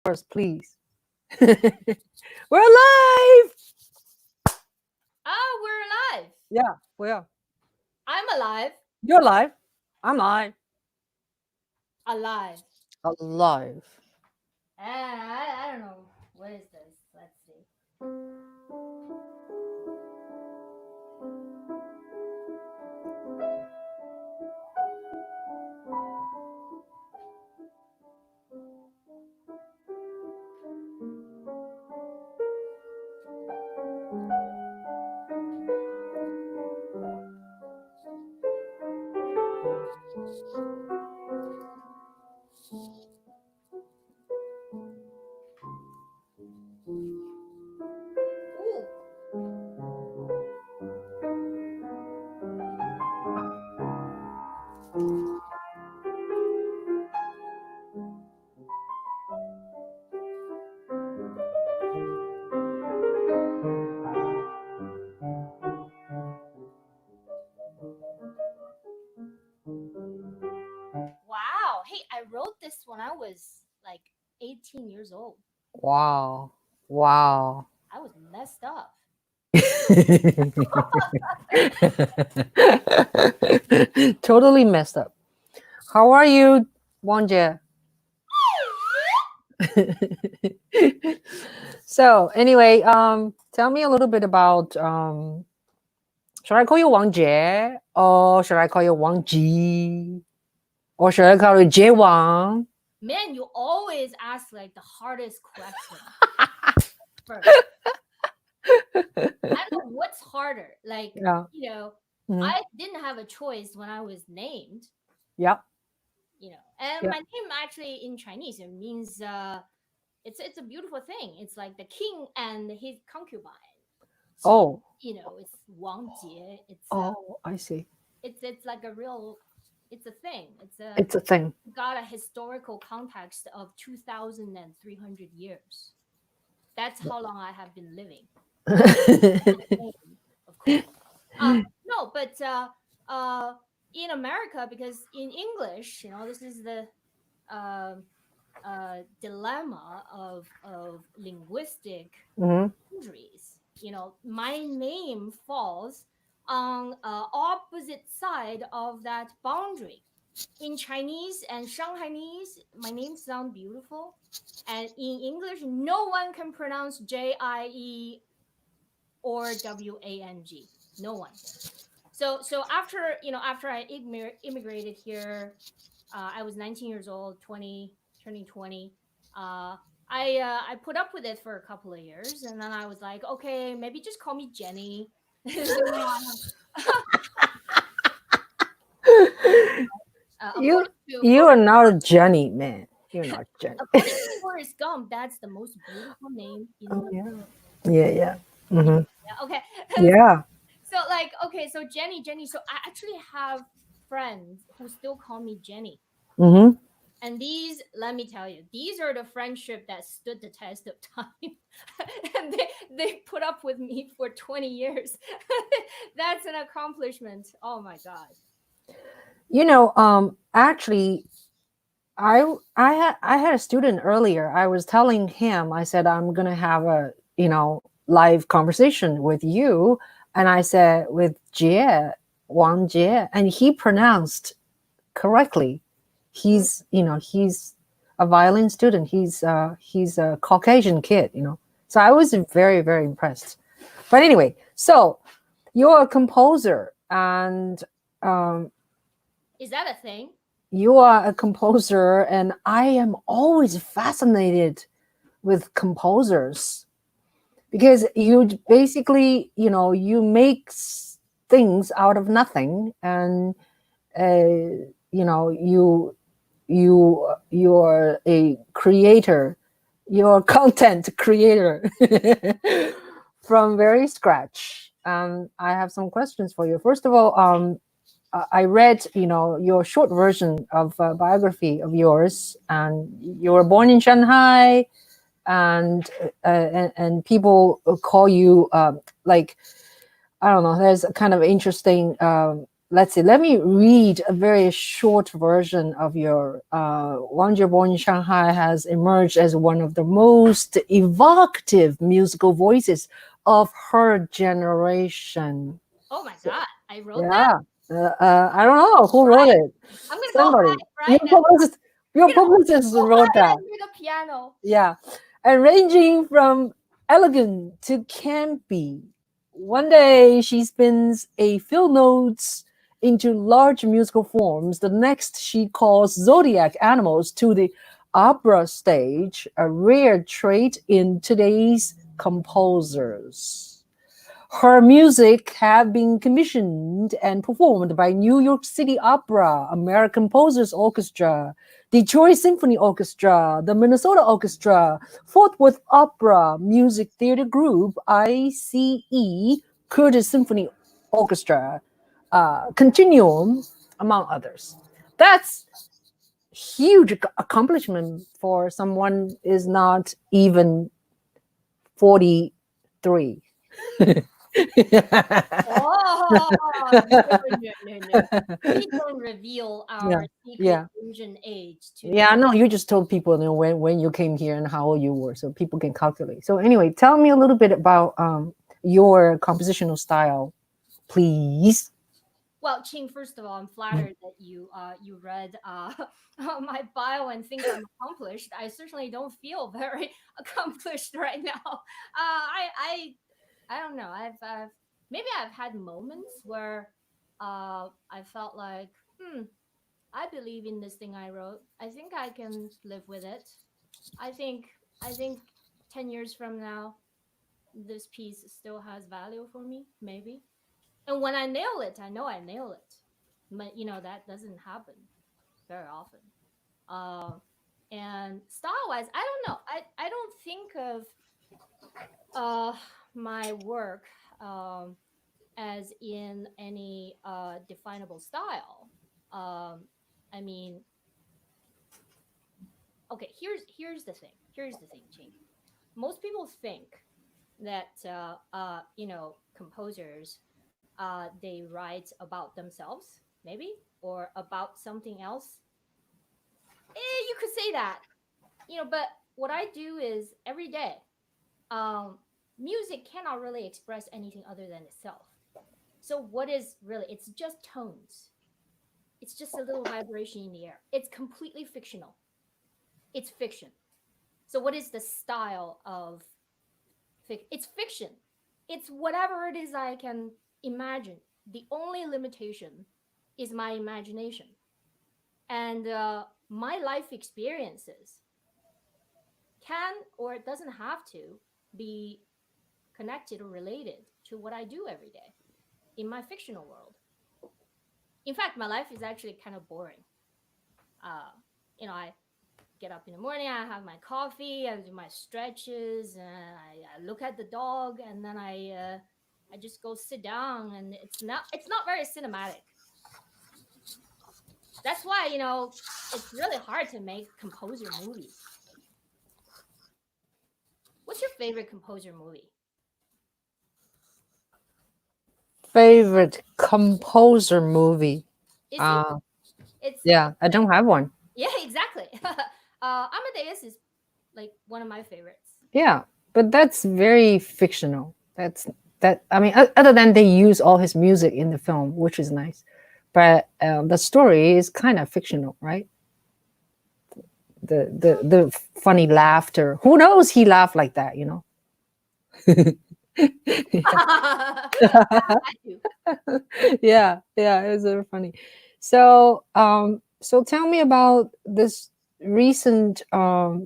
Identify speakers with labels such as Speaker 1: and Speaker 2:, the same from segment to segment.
Speaker 1: First, please. We're alive.
Speaker 2: Oh, we're alive.
Speaker 1: Yeah, we are.
Speaker 2: I'm alive.
Speaker 1: You're alive. I'm alive.
Speaker 2: Alive.
Speaker 1: Alive.
Speaker 2: I don't know. What is this? Let's see. Wow. Hey, I wrote this when I was like 18 years old.
Speaker 1: Wow. Wow.
Speaker 2: I was messed up.
Speaker 1: Totally messed up. How are you, Wang Jie? So anyway, tell me a little bit about should I call you Wang Jie or should I call you Wang Jie or should I call you Jie Wang?
Speaker 2: Man, you always ask like the hardest question first. I don't know what's harder. Like,
Speaker 1: Yeah. Mhm.
Speaker 2: I didn't have a choice when I was named.
Speaker 1: Yeah.
Speaker 2: And
Speaker 1: Yeah.
Speaker 2: my name actually in Chinese, it means it's a beautiful thing. It's like the king and his concubine. So, it's Wang Jie.
Speaker 1: I see.
Speaker 2: It's like a real, it's a thing.
Speaker 1: It's a thing.
Speaker 2: Got a historical context of 2,300 years. That's how long I have been living. Of course. No, but in America, because in English, this is the dilemma of linguistic boundaries. My name falls on opposite side of that boundary. In Chinese and Shanghainese, my name sounds beautiful, and in English, no one can pronounce Jie or Wang. No one. So after I immigrated here, I was 19 years old, turning 20. I put up with it for a couple of years, and then I was like, okay, maybe just call me Jenny.
Speaker 1: You are not a Jenny, man. You're not Jenny.
Speaker 2: According to Forrest Gump, that's the most beautiful name in the world.
Speaker 1: Yeah. Mm-hmm.
Speaker 2: Yeah, okay.
Speaker 1: Yeah.
Speaker 2: So Jenny. So I actually have friends who still call me Jenny.
Speaker 1: Mm-hmm.
Speaker 2: And these, let me tell you, these are the friendship that stood the test of time. And they put up with me for 20 years. That's an accomplishment. Oh my God.
Speaker 1: Actually, I had a student earlier. I was telling him, I said, I'm gonna have a live conversation with you, and I said with Jie, Wang Jie, and he pronounced correctly. He's a violin student. He's a Caucasian kid, So I was very, very impressed. But anyway, so you're a composer, and
Speaker 2: is that a thing?
Speaker 1: You are a composer, and I am always fascinated with composers because you basically, you make things out of nothing, and you're a creator, you're a content creator from very scratch. I have some questions for you. First of all, I read, your short version of a biography of yours, and you were born in Shanghai, and people call you like, I don't know. There's a kind of interesting let's see. Let me read a very short version of your Wang Jie born in Shanghai has emerged as one of the most evocative musical voices of her generation.
Speaker 2: Oh my God, I wrote that.
Speaker 1: Yeah. I don't know who wrote
Speaker 2: Right.
Speaker 1: it.
Speaker 2: I'm gonna go
Speaker 1: Somebody.
Speaker 2: hide right now.
Speaker 1: Your
Speaker 2: You know,
Speaker 1: publicist
Speaker 2: go
Speaker 1: wrote
Speaker 2: hide
Speaker 1: that.
Speaker 2: under the piano.
Speaker 1: Yeah. And ranging from elegant to campy. One day she spins a few notes into large musical forms. The next she calls zodiac animals to the opera stage, a rare trait in today's composers. Her music have been commissioned and performed by New York City Opera, American Composers Orchestra, Detroit Symphony Orchestra, the Minnesota Orchestra, Fort Worth Opera Music Theater Group, ICE, Curtis Symphony Orchestra, Continuum, among others. That's huge accomplishment for someone is not even 43.
Speaker 2: Oh, no. We don't reveal
Speaker 1: Yeah,
Speaker 2: our secret
Speaker 1: yeah,
Speaker 2: Asian age to
Speaker 1: yeah. No, you just told people, when you came here and how old you were, so people can calculate. So anyway, tell me a little bit about your compositional style, please.
Speaker 2: Well, Ching, first of all, I'm flattered that you read my bio and think I'm accomplished. I certainly don't feel very accomplished right now. I don't know. I've maybe I've had moments where I felt like, I believe in this thing I wrote. I think I can live with it. I think I think 10 years from now, this piece still has value for me. Maybe. And when I nail it, I know I nail it. But that doesn't happen very often. Uh, and style wise, I don't know. I don't think of uh, my work as in any definable style. Um, I mean, okay. Here's the thing. Here's the thing, Ching. Most people think that composers they write about themselves, maybe, or about something else. You could say that, but what I do is every day, um, music cannot really express anything other than itself. So what is really? It's just tones. It's just a little vibration in the air. It's completely fictional. It's fiction. So what is the style of it's fiction. It's whatever it is I can imagine. The only limitation is my imagination and my life experiences can or it doesn't have to be connected or related to what I do every day in my fictional world. In fact, my life is actually kind of boring. Uh, I get up in the morning, I have my coffee, I do my stretches, and I look at the dog, and then I just go sit down, and it's not very cinematic. That's why it's really hard to make composer movies. What's your favorite composer movie?
Speaker 1: Favorite composer movie?
Speaker 2: Is it?
Speaker 1: Uh,
Speaker 2: It's
Speaker 1: yeah, I don't have one.
Speaker 2: yeah, exactly. Amadeus is like one of my favorites.
Speaker 1: Yeah, but that's very fictional. That. I mean, other than they use all his music in the film, which is nice, but the story is kind of fictional, right? The funny laughter. Who knows he laughed like that,
Speaker 2: I do.
Speaker 1: Yeah, yeah, it was very funny. So tell me about this recent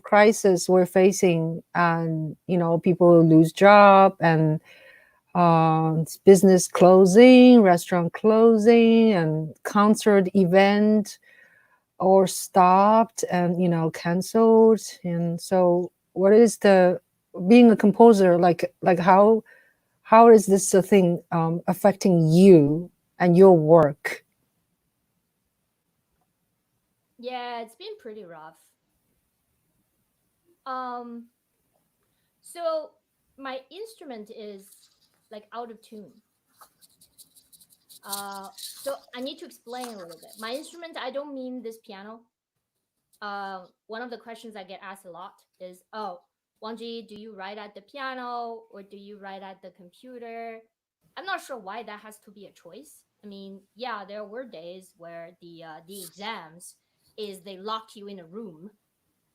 Speaker 1: crisis we're facing, and people lose job, and business closing, restaurant closing, and concert event or stopped and canceled. And so what is the being a composer, like how is this a thing affecting you and your work?
Speaker 2: Yeah, it's been pretty rough. Um, so my instrument is like out of tune. So I need to explain a little bit. My instrument, I don't mean this piano. One of the questions I get asked a lot is, oh, Wang Jie, do you write at the piano or do you write at the computer? I'm not sure why that has to be a choice. I mean, yeah, there were days where the exams is they lock you in a room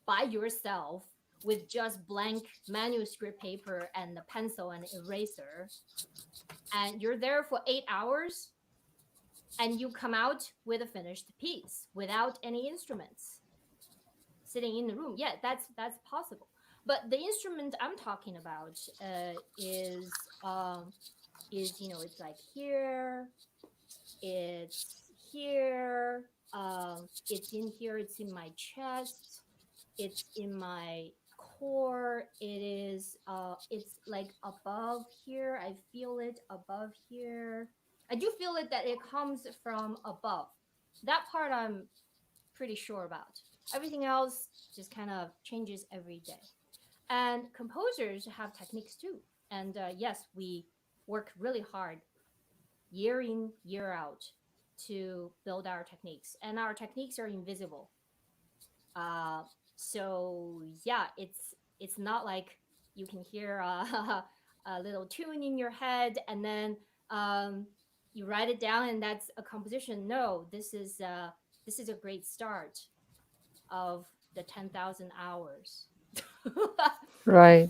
Speaker 2: by yourself with just blank manuscript paper and the pencil and eraser, and you're there for 8 hours and you come out with a finished piece without any instruments sitting in the room. Yeah, that's possible. But the instrument I'm talking about is it's like here, it's here, it's in here, it's in my chest, it's in my core, it's like above here, I feel it above here, I do feel it that it comes from above. That part I'm pretty sure about. Everything else just kind of changes every day. And composers have techniques too. And yes, we work really hard year in, year out to build our techniques. And our techniques are invisible. Uh, so yeah, it's not like you can hear a little tune in your head and then you write it down and that's a composition. No, this is a great start of the 10,000 hours.
Speaker 1: Right.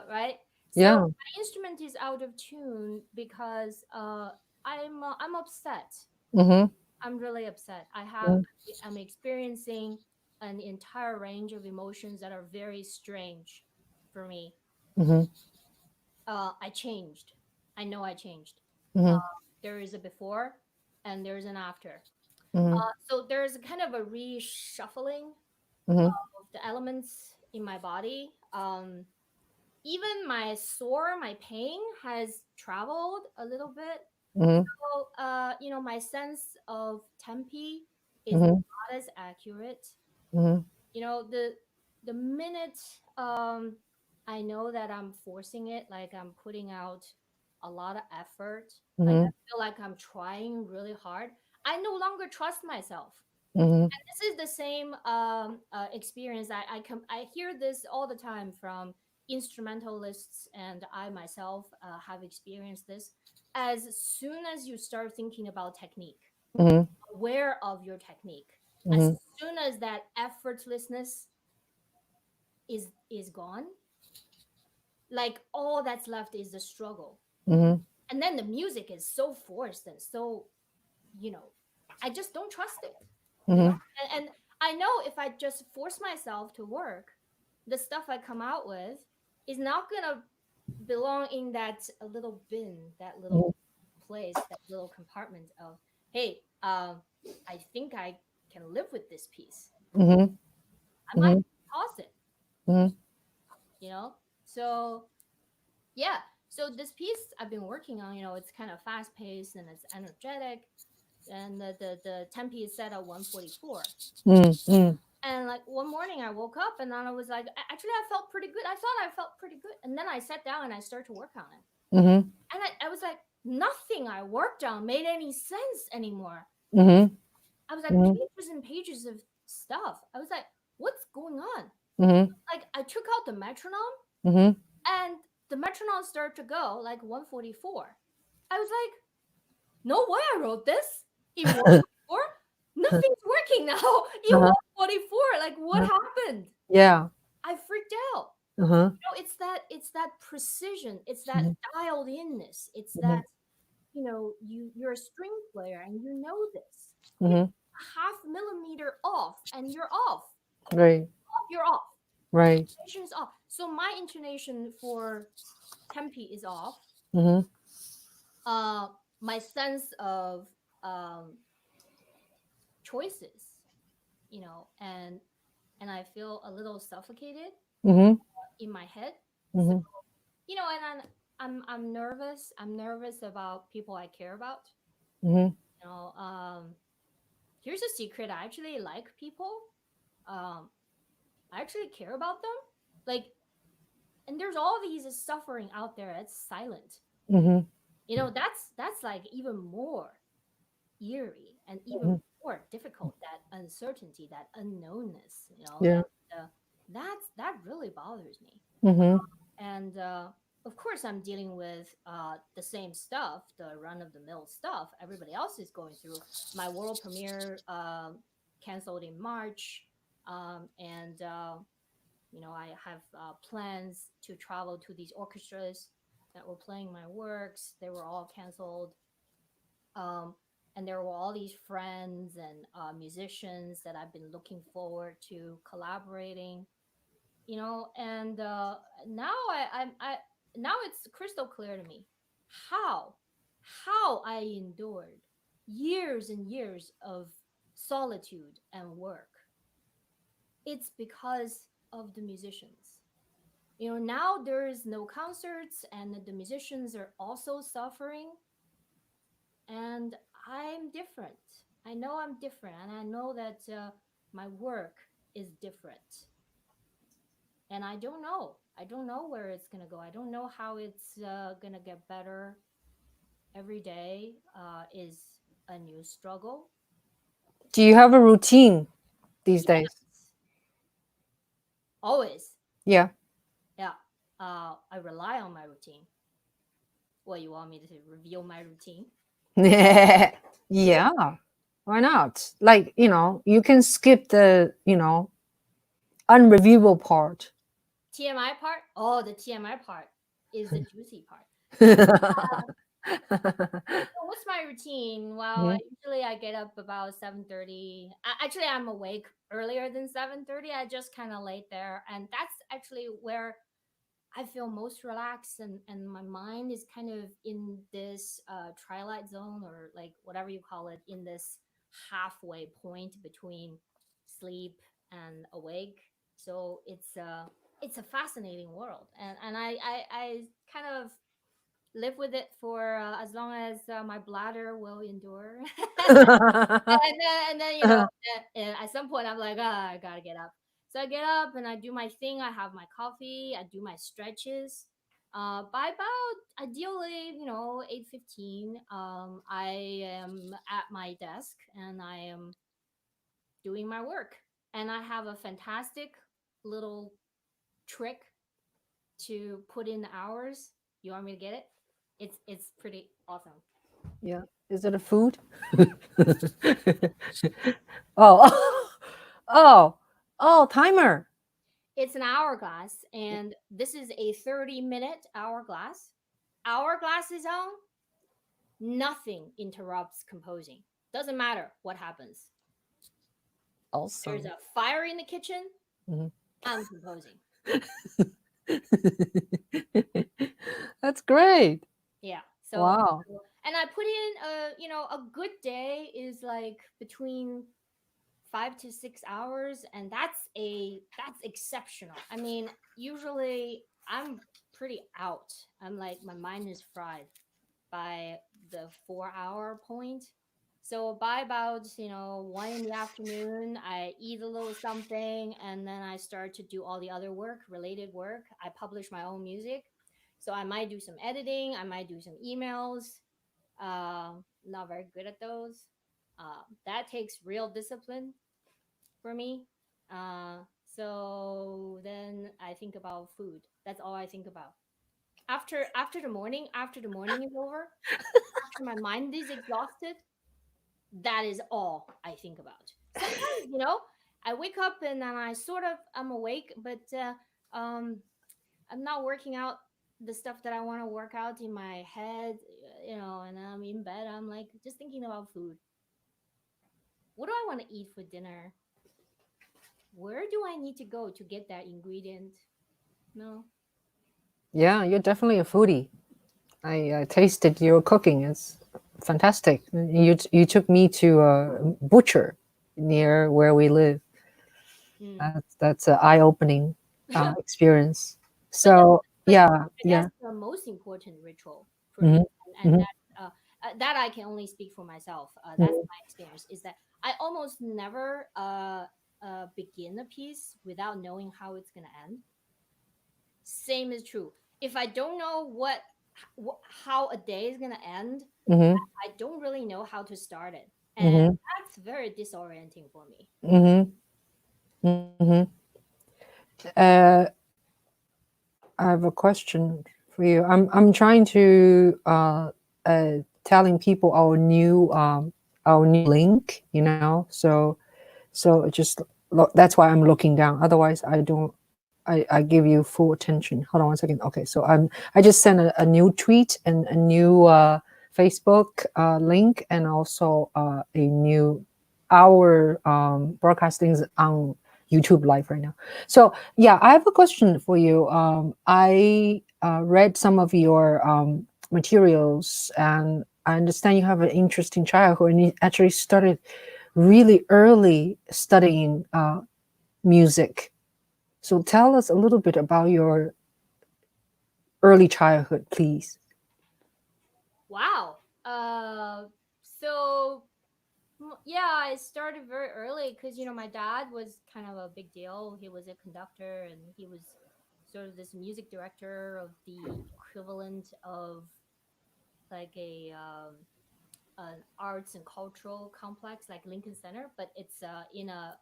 Speaker 2: Right? So
Speaker 1: Yeah.
Speaker 2: my instrument is out of tune because I'm upset.
Speaker 1: Mm-hmm.
Speaker 2: I'm really upset.
Speaker 1: Mm-hmm.
Speaker 2: I'm experiencing an entire range of emotions that are very strange for me.
Speaker 1: Mm-hmm.
Speaker 2: I changed. I know I changed. Uh,
Speaker 1: Mm-hmm.
Speaker 2: there is a before and there's an after.
Speaker 1: Mm-hmm.
Speaker 2: So there's kind of a reshuffling
Speaker 1: Mm-hmm.
Speaker 2: of the elements in my body. Even my sore, my pain has traveled a little bit.
Speaker 1: Mm-hmm.
Speaker 2: So, my sense of tempi is
Speaker 1: Mm-hmm.
Speaker 2: not as accurate.
Speaker 1: Mm-hmm.
Speaker 2: The minute I know that I'm forcing it, like I'm putting out a lot of effort, like I
Speaker 1: Mm-hmm.
Speaker 2: feel like I'm trying really hard, I no longer trust myself.
Speaker 1: Mm-hmm.
Speaker 2: This is the same experience. I hear this all the time from instrumentalists, and I myself have experienced this. As soon as you start thinking about technique,
Speaker 1: Mm-hmm.
Speaker 2: aware of your technique, as
Speaker 1: Mm-hmm.
Speaker 2: soon as that effortlessness is gone, like all that's left is the struggle,
Speaker 1: Mm-hmm.
Speaker 2: and then the music is so forced and so you know I just don't trust it.
Speaker 1: Mm-hmm.
Speaker 2: And I know if I just force myself to work, the stuff I come out with is not gonna belong in that little bin, that little place, that little compartment of, hey, I think I can live with this piece.
Speaker 1: Mm-hmm.
Speaker 2: I might
Speaker 1: Mm-hmm.
Speaker 2: toss it,
Speaker 1: Mm-hmm.
Speaker 2: you know. So yeah, so this piece I've been working on, it's kind of fast paced and it's energetic, and the tempi is set at 144.
Speaker 1: Mm-hmm.
Speaker 2: And like one morning I woke up and then I was like, actually, I felt pretty good. I thought I felt pretty good. And then I sat down and I started to work on it.
Speaker 1: Mm-hmm.
Speaker 2: And I was like, nothing I worked on made any sense anymore.
Speaker 1: Mm-hmm.
Speaker 2: I was like,
Speaker 1: Mm-hmm.
Speaker 2: pages and pages of stuff. I was like, what's going on?
Speaker 1: Mm-hmm.
Speaker 2: Like, I took out the metronome
Speaker 1: Mm-hmm.
Speaker 2: and the metronome started to go like 144. I was like, no way I wrote this in 144. Nothing's working now in
Speaker 1: Uh-huh.
Speaker 2: 144. Like, what
Speaker 1: Uh-huh.
Speaker 2: happened?
Speaker 1: Yeah.
Speaker 2: I freaked out.
Speaker 1: Uh-huh.
Speaker 2: It's that precision, it's that
Speaker 1: Mm-hmm.
Speaker 2: dialed inness, it's
Speaker 1: Mm-hmm.
Speaker 2: that you're a string player and you know this. It's
Speaker 1: Mm-hmm.
Speaker 2: half millimeter off and you're off.
Speaker 1: Right.
Speaker 2: You're off.
Speaker 1: Right.
Speaker 2: Intonation is off. So my intonation for tempi is off.
Speaker 1: Mm-hmm.
Speaker 2: My sense of um choices, and I feel a little suffocated
Speaker 1: Mm-hmm.
Speaker 2: in my head. So,
Speaker 1: Mm-hmm.
Speaker 2: and I'm nervous. I'm nervous about people I care about.
Speaker 1: Mm-hmm.
Speaker 2: You know, here's a secret. I actually like people. Um, I actually care about them. Like, and there's all these suffering out there. It's silent.
Speaker 1: Mm-hmm.
Speaker 2: That's like even more. eerie and even
Speaker 1: Mhm.
Speaker 2: more difficult, that uncertainty, that unknownness,
Speaker 1: Yeah.
Speaker 2: that really bothers me.
Speaker 1: Hmm.
Speaker 2: And of course, I'm dealing with the same stuff, the run of the mill stuff everybody else is going through. My world premiere canceled in March, and I have plans to travel to these orchestras that were playing my works. They were all canceled. Um, and there were all these friends and musicians that I've been looking forward to collaborating, and now now it's crystal clear to me how I endured years and years of solitude and work. It's because of the musicians. Now there is no concerts and the musicians are also suffering, and I'm different. I know I'm different, and I know that my work is different, and I don't know where it's going to go. I don't know how it's going to get better. Every day is a new struggle.
Speaker 1: Do you have a routine these days?
Speaker 2: Yes, always.
Speaker 1: Yeah.
Speaker 2: Yeah. I rely on my routine. What, you want me to reveal my routine?
Speaker 1: Yeah. Why not? Like, you can skip the, unreviewable part.
Speaker 2: TMI part? Oh, the TMI part is the juicy part. So what's my routine? Well,
Speaker 1: Mhm.
Speaker 2: usually I get up about 7:30. Actually, I'm awake earlier than 7:30. I just kind of laid there, and that's actually where I feel most relaxed, and my mind is kind of in this twilight zone, or like whatever you call it, in this halfway point between sleep and awake. So it's a fascinating world, and I kind of live with it for as long as my bladder will endure. And then at some point I'm like, ah, I gotta get up. So I get up and I do my thing. I have my coffee. I do my stretches. By about ideally, 8:15, I am at my desk and I am doing my work. And I have a fantastic little trick to put in the hours. You want me to get it? It's pretty awesome.
Speaker 1: Yeah. Is it a food? Oh. Oh. Oh, timer.
Speaker 2: It's an hourglass, and this is a 30-minute hourglass. Hourglass is on, nothing interrupts composing. Doesn't matter what happens. There's
Speaker 1: Awesome.
Speaker 2: a fire in the kitchen,
Speaker 1: Mhm.
Speaker 2: I'm composing.
Speaker 1: That's great.
Speaker 2: Yeah. So,
Speaker 1: Wow.
Speaker 2: and I put in a good day is like between 5 to 6 hours, and that's exceptional. I mean, usually I'm pretty out. I'm like, my mind is fried by the 4 hour point. So by about 1 in the afternoon, I eat a little something, and then I start to do all the other work, related work. I publish my own music, so I might do some editing, I might do some emails. Not very good at those. That takes real discipline for me. So then I think about food. That's all I think about. After the morning is over, after my mind is exhausted, that is all I think about. Sometimes, I wake up and then I'm awake, but um, I'm not working out the stuff that I want to work out in my head, and I'm in bed. I'm like just thinking about food. What do I want to eat for dinner? Where do I need to go to get that ingredient? No.
Speaker 1: Yeah, you're definitely a foodie. I tasted your cooking. It's fantastic. You took me to a butcher near where we live.
Speaker 2: Mm.
Speaker 1: That's an eye-opening experience.
Speaker 2: But that,
Speaker 1: So
Speaker 2: but
Speaker 1: yeah,
Speaker 2: I guess
Speaker 1: yeah.
Speaker 2: the most important ritual for me,
Speaker 1: Hmm.
Speaker 2: and
Speaker 1: Hmm.
Speaker 2: that I can only speak for myself. That's
Speaker 1: Hmm.
Speaker 2: my experience. Is that I almost never begin a piece without knowing how it's gonna end. Same is true. If I don't know how a day is gonna end,
Speaker 1: Hmm.
Speaker 2: I don't really know how to start it. and
Speaker 1: Mm-hmm.
Speaker 2: that's very disorienting for me.
Speaker 1: Mm-hmm. Mm-hmm. Uh, I have a question for you. I'm trying to telling people our new link, you know. So it just that's why I'm looking down. Otherwise, I don't. I give you full attention. Hold on one second. Okay, so I just sent a new tweet and a new Facebook link, and also a new our broadcasting on YouTube live right now. So yeah, I have a question for you. I read some of your materials, and I understand you have an interesting childhood, and you actually started really early studying music. So tell us a little bit about your early childhood, please.
Speaker 2: Wow. So yeah, I started very early because my dad was kind of a big deal. He was a conductor, and he was sort of this music director of the equivalent of like an arts and cultural complex like Lincoln Center, but it's in a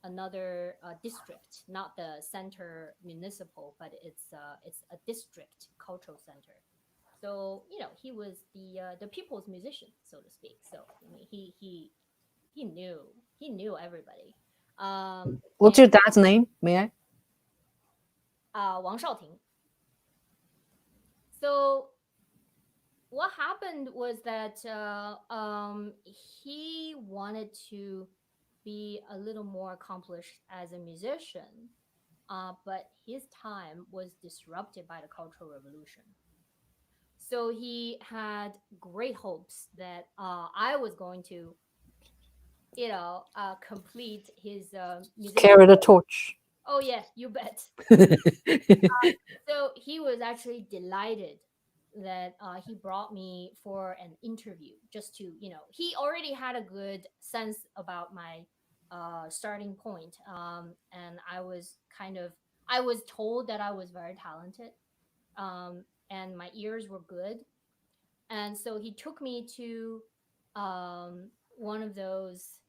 Speaker 2: another district, not the center municipal, but it's a district cultural center. So he was the people's musician, so to speak. So I mean, he knew he knew everybody.
Speaker 1: What's
Speaker 2: And
Speaker 1: your dad's name? May I?
Speaker 2: Wang Shaoting. So what happened was that he wanted to be a little more accomplished as a musician, but his time was disrupted by the Cultural Revolution. So he had great hopes that I was going to, complete his music.
Speaker 1: Carry the torch.
Speaker 2: Oh yeah, you bet. So he was actually delighted that he brought me for an interview just to, he already had a good sense about my starting point. And I was told that I was very talented, and my ears were good. And so he took me to one of those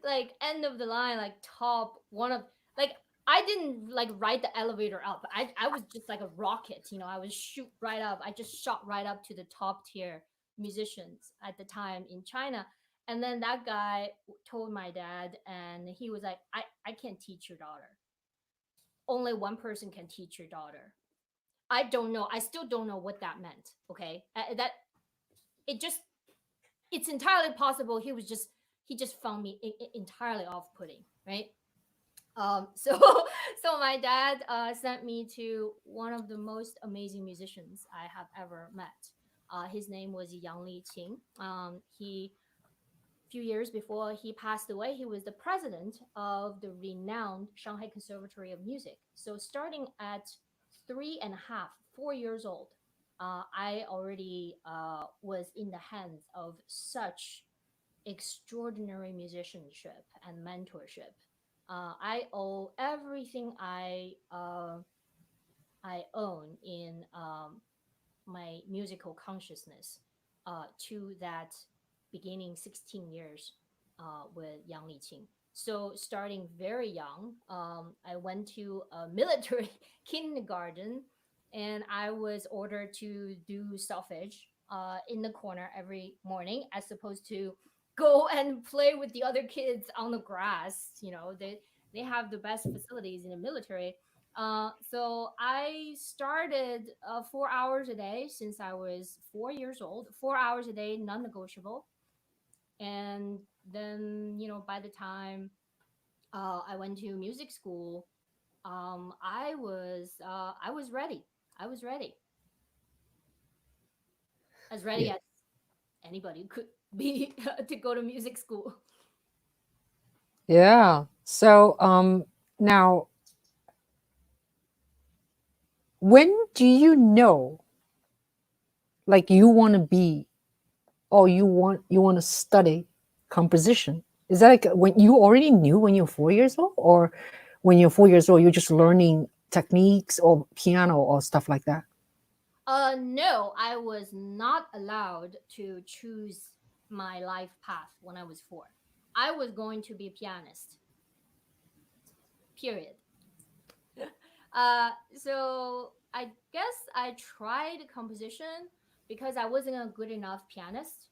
Speaker 2: like end of the line, like top one of like I didn't like ride the elevator up. I was just like a rocket, I was shoot right up. I just shot right up to the top tier musicians at the time in China. And then that guy told my dad, and he was like, I can't teach your daughter. Only one person can teach your daughter. I don't know. I still don't know what that meant. Okay. That it just it's entirely possible he just found me entirely off-putting, right? So so my dad sent me to one of the most amazing musicians I have ever met. His name was Yang Liqing. He few years before he passed away, he was the president of the renowned Shanghai Conservatory of Music. So starting at 3.5, 4 years old, I already was in the hands of such extraordinary musicianship and mentorship. I owe everything I own in my musical consciousness to that beginning 16 years with Yang Liqing. So starting very young, I went to a military kindergarten, and I was ordered to do solfege in the corner every morning, as opposed to go and play with the other kids on the grass. They have the best facilities in the military. So I started 4 hours a day since I was 4 years old. 4 hours a day, non-negotiable. And then, by the time I went to music school, I was ready. I was ready, as ready
Speaker 1: Yeah.
Speaker 2: as anybody could be to go to music school.
Speaker 1: Yeah. So now, when do you know, like, you want to be, or you want to study composition? Is that like when you already knew when you're 4 years old, or when you're 4 years old you're just learning techniques or piano or stuff like that?
Speaker 2: No, I was not allowed to choose my life path when I was 4. I was going to be a pianist. Period. So I guess I tried composition because I wasn't a good enough pianist.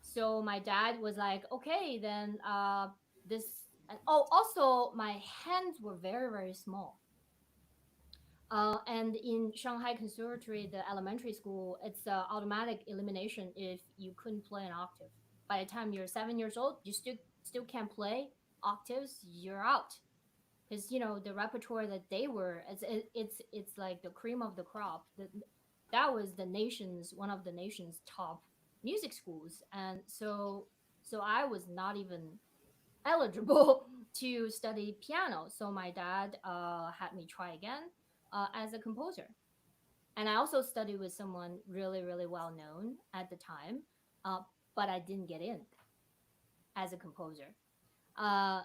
Speaker 2: So my dad was like, okay, then this. And, oh, also my hands were very very small. And in Shanghai Conservatory, the elementary school, it's automatic elimination if you couldn't play an octave. By the time you're 7 years old, you still can't play octaves. You're out because the repertoire that they were, it's like the cream of the crop. That was the nation's one of the nation's top music schools, and so I was not even eligible to study piano. So my dad had me try again as a composer. And I also studied with someone really, really well known at the time, uh, but I didn't get in as a composer. Uh,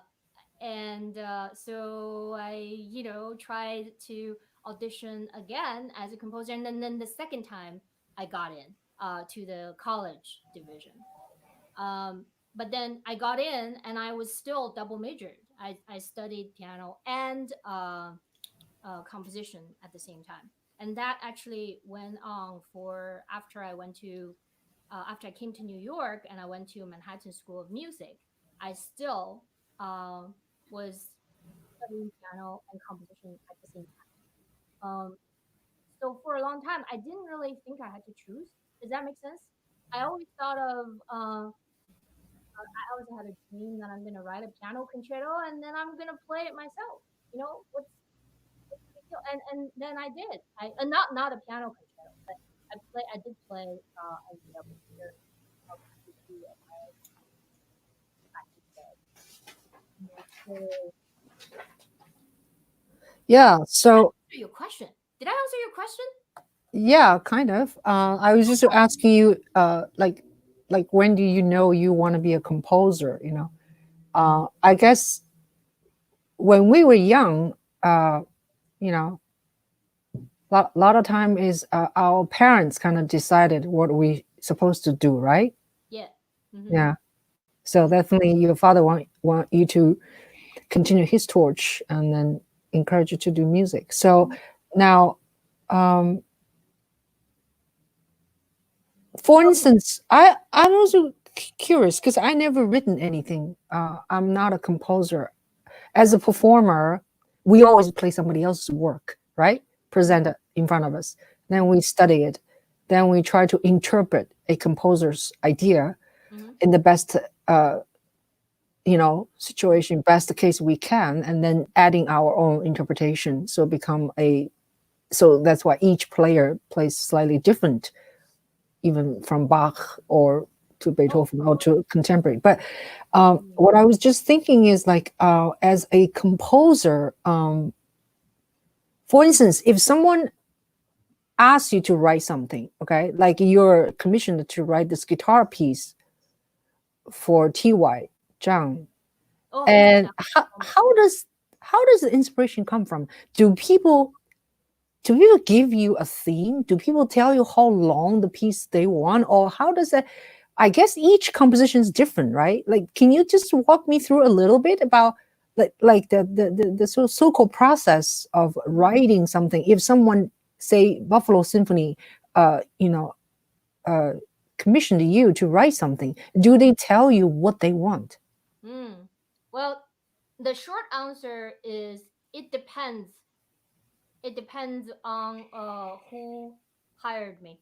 Speaker 2: and so I tried to audition again as a composer. And then the second time I got in to the college division. Um, but then I got in and I was still double majored. I studied piano and composition at the same time. And that actually went on for after I came to New York and I went to Manhattan School of Music. I still uh, was studying piano and composition at the same time. So for a long time, I didn't really think I had to choose. Does that make sense? I always thought of I always had a dream that I'm gonna write a piano concerto and then I'm gonna play it myself. What's the big deal? And then I did. Not a piano concerto, but I did play as a double major of my practice bed. So
Speaker 1: Yeah. So
Speaker 2: answer your question. Did I answer your question?
Speaker 1: yeah, kind of. I was just asking you, like when do you know you want to be a composer? I guess when we were young, you know, lot of time is our parents kind of decided what we supposed to do, right?
Speaker 2: Yeah. Mm-hmm.
Speaker 1: Yeah. So definitely, your father want you to continue his torch and then encourage you to do music. So now, um, for instance, I'm also curious because I never written anything. I'm not a composer. As a performer, we always play somebody else's work, right? Present it in front of us. Then we study it. Then we try to interpret a composer's idea
Speaker 2: Mm-hmm.
Speaker 1: in the best, situation, best case we can, and then adding our own interpretation. So that's why each player plays slightly different, even from Bach or to
Speaker 2: Oh.
Speaker 1: Beethoven or to contemporary. But
Speaker 2: Mm-hmm.
Speaker 1: what I was just thinking is like, as a composer, for instance, if someone asks you to write something, okay, like you're commissioned to write this guitar piece for T.Y. Zhang,
Speaker 2: Oh,
Speaker 1: and
Speaker 2: yeah.
Speaker 1: how does the inspiration come from? Do people give you a theme? Do people tell you how long the piece they want, or how does that? I guess each composition is different, right? Like, can you just walk me through a little bit about like the so-called process of writing something? If someone say Buffalo Symphony, uh, you know, uh, commissioned you to write something, do they tell you what they want?
Speaker 2: Mm. Well, the short answer is it depends. It depends on who hired me,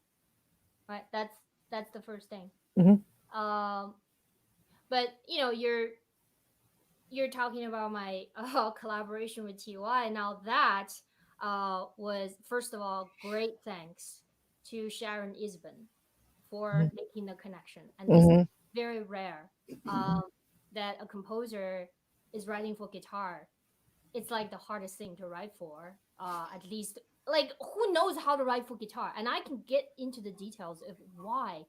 Speaker 2: right? That's the first thing.
Speaker 1: Hmm.
Speaker 2: Um, but you're talking about my collaboration with TY. Now that was first of all great thanks to Sharon Isbin for making the connection, and this is
Speaker 1: Hmm.
Speaker 2: very rare um, that a composer is writing for guitar. It's like the hardest thing to write for. At least, like, who knows how to write for guitar? And I can get into the details of why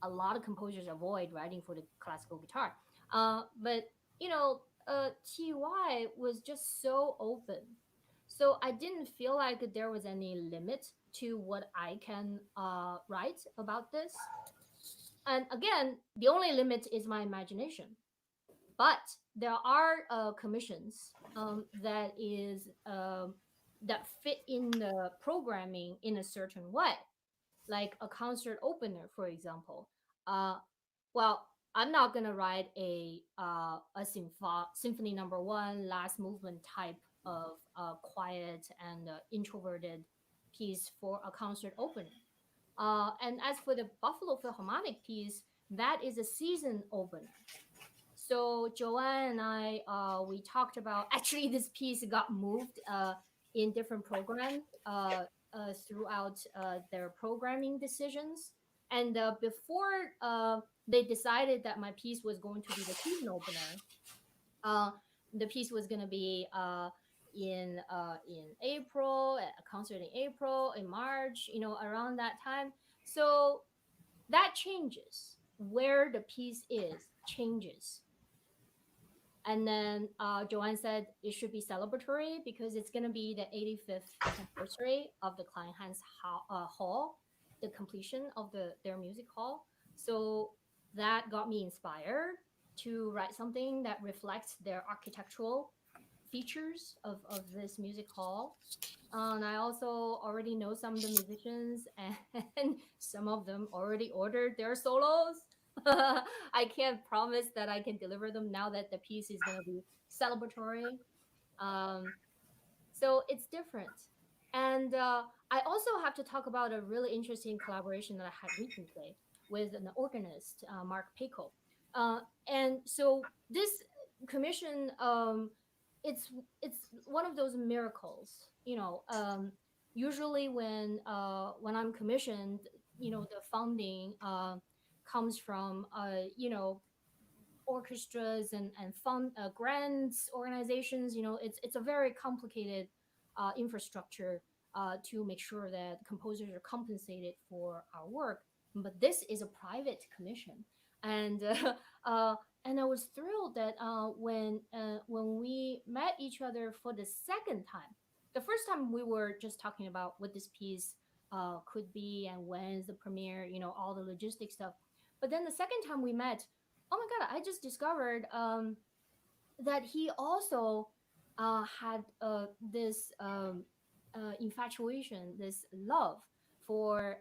Speaker 2: a lot of composers avoid writing for the classical guitar. But Ty was just so open, so I didn't feel like there was any limit to what I can write about this. And again, the only limit is my imagination. But there are commissions that is that fit in the programming in a certain way, like a concert opener, for example. Uh, well, I'm not gonna write a symphony number one last movement type of quiet and introverted piece for a concert opener. And as for the Buffalo Philharmonic piece, that is a season opener. So Joanne and I, we talked about actually this piece got moved in different programs throughout their programming decisions. And before they decided that my piece was going to be the season opener, uh, the piece was going to be in April, a concert in April, in March, around that time. So that changes. Where the piece is changes. And then Joanne said it should be celebratory because it's going to be the 85th anniversary of the Kleinhans Hall, the completion of their music hall. So that got me inspired to write something that reflects their architectural features of this music hall. And I also already know some of the musicians, and some of them already ordered their solos. I can't promise that I can deliver them now that the piece is going to be celebratory. Um, so it's different. And I also have to talk about a really interesting collaboration that I had recently with an organist, Mark Paco. Uh, and so this commission, it's one of those miracles, usually when I'm commissioned, the funding comes from orchestras and fund grants organizations. It's a very complicated infrastructure to make sure that composers are compensated for our work. But this is a private commission, and and I was thrilled that when we met each other for the second time. The first time we were just talking about what this piece could be and when's the premiere, all the logistic stuff. But then the second time we met, oh my god, I just discovered that he also had this infatuation, this love for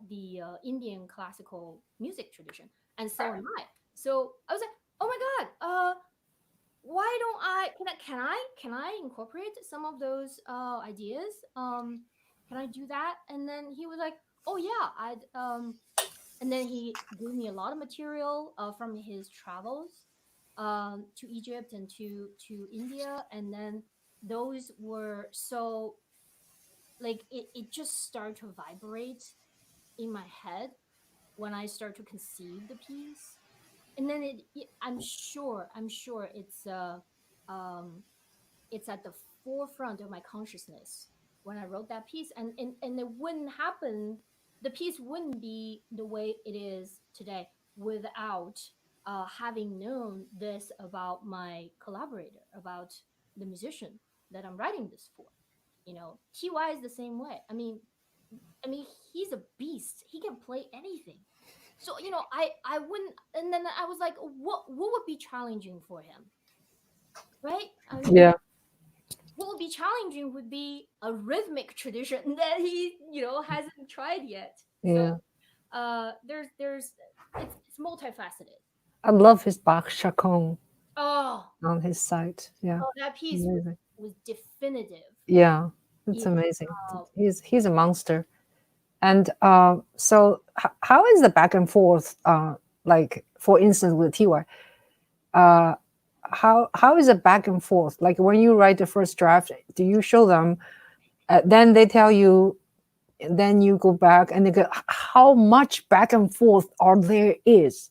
Speaker 2: the Indian classical music tradition, and so am I. So I was like, oh my god, why don't can I incorporate some of those ideas? Can I do that? And then he was like, oh yeah, I'd and then he gave me a lot of material from his travels to Egypt and to India, and then those were so like it just started to vibrate in my head when I start to conceive the piece, and then I'm sure um, it's at the forefront of my consciousness when I wrote that piece, and it wouldn't happen. The piece wouldn't be the way it is today without having known this about my collaborator, about the musician that I'm writing this for. Ty is the same way. I mean, he's a beast. He can play anything. So I wouldn't. And then I was like, what would be challenging for him, right? I mean,
Speaker 1: Yeah.
Speaker 2: what would be challenging would be a rhythmic tradition that he hasn't tried yet. So
Speaker 1: Yeah.
Speaker 2: there's it's multifaceted.
Speaker 1: I love his Bach Chaconne
Speaker 2: Oh,
Speaker 1: on his site. Yeah.
Speaker 2: that piece was
Speaker 1: Amazing.
Speaker 2: was definitive.
Speaker 1: Yeah. It's
Speaker 2: You
Speaker 1: amazing.
Speaker 2: know,
Speaker 1: He's a monster. And so how is the back and forth? Like for instance with TY, uh, how is it back and forth? Like when you write the first draft, do you show them? Then they tell you, then you go back and they go, how much back and forth are there is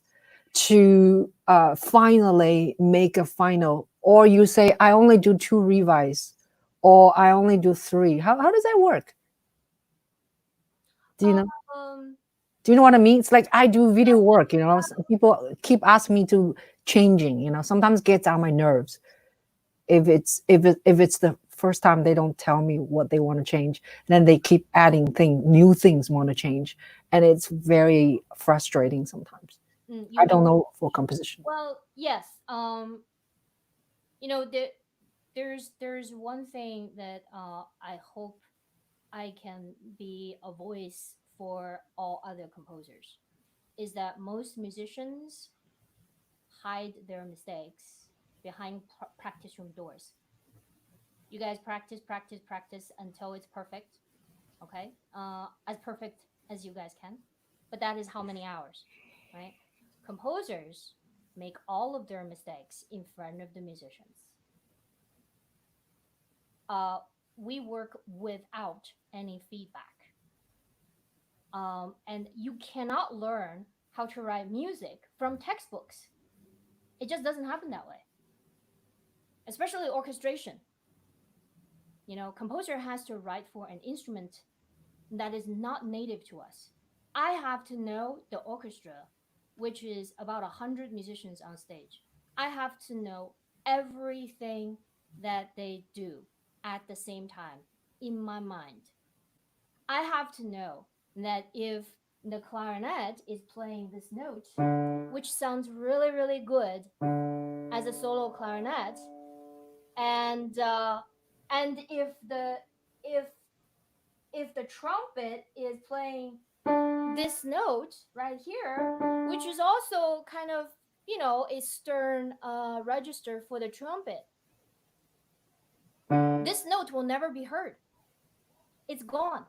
Speaker 1: to finally make a final? Or you say, I only do 2 revise, or I only do 3. How does that work? Do you know?
Speaker 2: um,
Speaker 1: Do you know what I mean? It's like I do video work, some people keep asking me to changing, sometimes gets on my nerves. If it's the first time they don't tell me what they want to change, then they keep adding new things want to change. And it's very frustrating sometimes.
Speaker 2: You
Speaker 1: I
Speaker 2: mean
Speaker 1: don't know for composition.
Speaker 2: well, yes. You know, there's one thing that I hope I can be a voice for all other composers is that most musicians hide their mistakes behind practice room doors. You guys practice, practice, practice until it's perfect. Okay, as perfect as you guys can, but that is how many hours, right? Composers make all of their mistakes in front of the musicians. uh, we work without any feedback. And you cannot learn how to write music from textbooks. It just doesn't happen that way, especially orchestration. You know, composer has to write for an instrument that is not native to us. I have to know the orchestra, which is about 100 musicians on stage. I have to know everything that they do at the same time in my mind. I have to know that if the clarinet is playing this note, which sounds really, really good as a solo clarinet, and if if the trumpet is playing this note right here, which is also kind of a stern register for the trumpet, this note will never be heard. It's gone.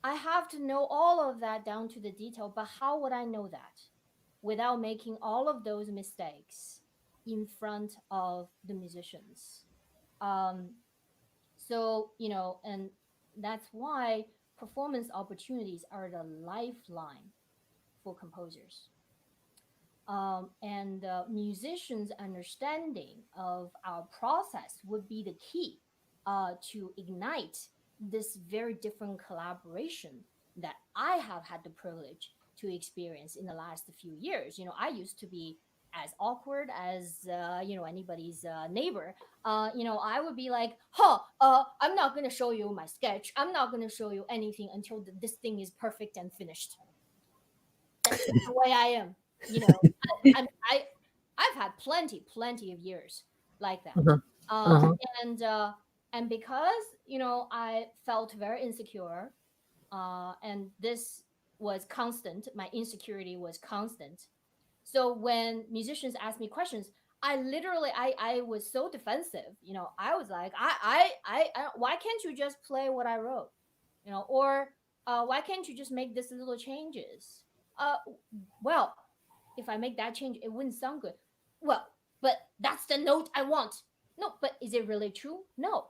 Speaker 2: I have to know all of that down to the detail, but how would I know that without making all of those mistakes in front of the musicians? Um, and that's why performance opportunities are the lifeline for composers. And musicians' understanding of our process would be the key to ignite this very different collaboration that I have had the privilege to experience in the last few years. I used to be as awkward as anybody's neighbor. I would be like, I'm not going to show you my sketch. I'm not going to show you anything until this thing is perfect and finished. That's just the way I am. You know, I, I I've had plenty of years like that.
Speaker 1: Uh-huh.
Speaker 2: Uh,
Speaker 1: Uh-huh.
Speaker 2: and because I felt very insecure, and this was constant. My insecurity was constant. So when musicians asked me questions, I was so defensive. I was like, why can't you just play what I wrote? Or why can't you just make this little changes? Uh, well, if I make that change, it wouldn't sound good. Well, but that's the note I want. No, but is it really true? No.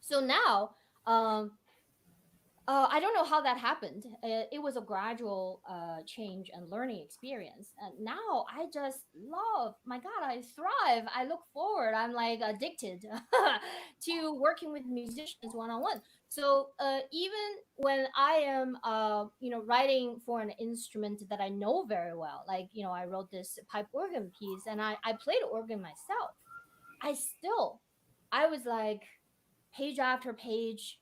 Speaker 2: So now, I don't know how that happened. It was a gradual change and learning experience. And now I just love, my God, I thrive. I look forward. I'm like addicted to working with musicians one on one. So even when I am, writing for an instrument that I know very well, like, I wrote this pipe organ piece and I played organ myself. I was like page after page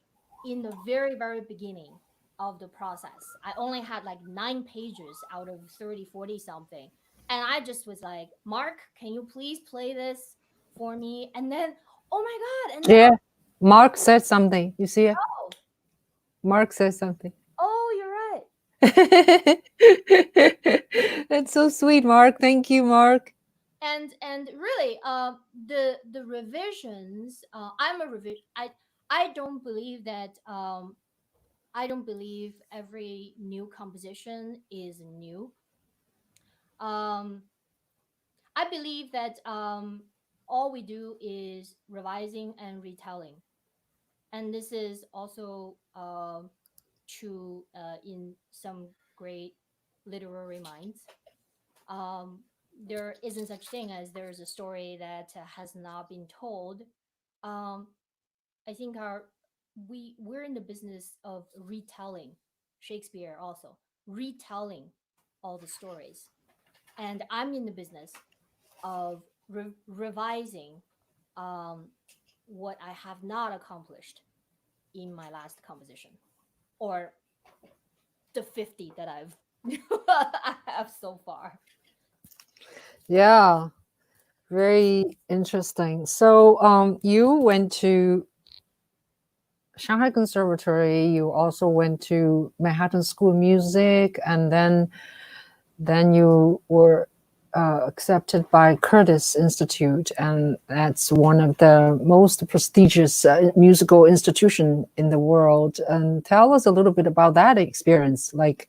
Speaker 2: in the very, very beginning of the process. I only had like 9 pages out of 30, 40 something. And I just was like, Mark, can you please play this for me? And then, oh my God. And then,
Speaker 1: Yeah. Mark said something. You see it?
Speaker 2: oh,
Speaker 1: Mark says something.
Speaker 2: oh, you're right.
Speaker 1: That's so sweet, Mark. Thank you, Mark.
Speaker 2: And really, the revisions, I'm a revision. I don't believe that I don't believe every new composition is new. Um, I believe that all we do is revising and retelling, and this is also true in some great literary minds. Um, there isn't such thing as there's a story that has not been told. Um, I think we're in the business of retelling Shakespeare, also retelling all the stories, and I'm in the business of revising um, what I have not accomplished in my last composition, or the 50 that I've I have so far.
Speaker 1: Yeah, very interesting. So, you went to Shanghai Conservatory. You also went to Manhattan School of Music, and then you were accepted by Curtis Institute, and that's one of the most prestigious musical institution in the world. And tell us a little bit about that experience. Like,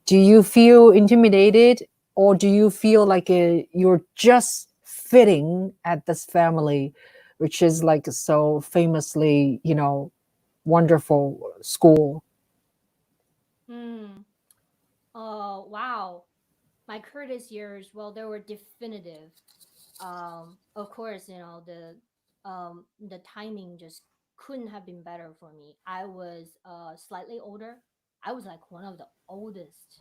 Speaker 1: do you feel intimidated, or do you feel like you're just fitting at this family, which is like so famously, wonderful school?
Speaker 2: Hmm. Oh, wow. My Curtis years, well, they were definitive. Of course, the timing just couldn't have been better for me. I was slightly older. I was like one of the oldest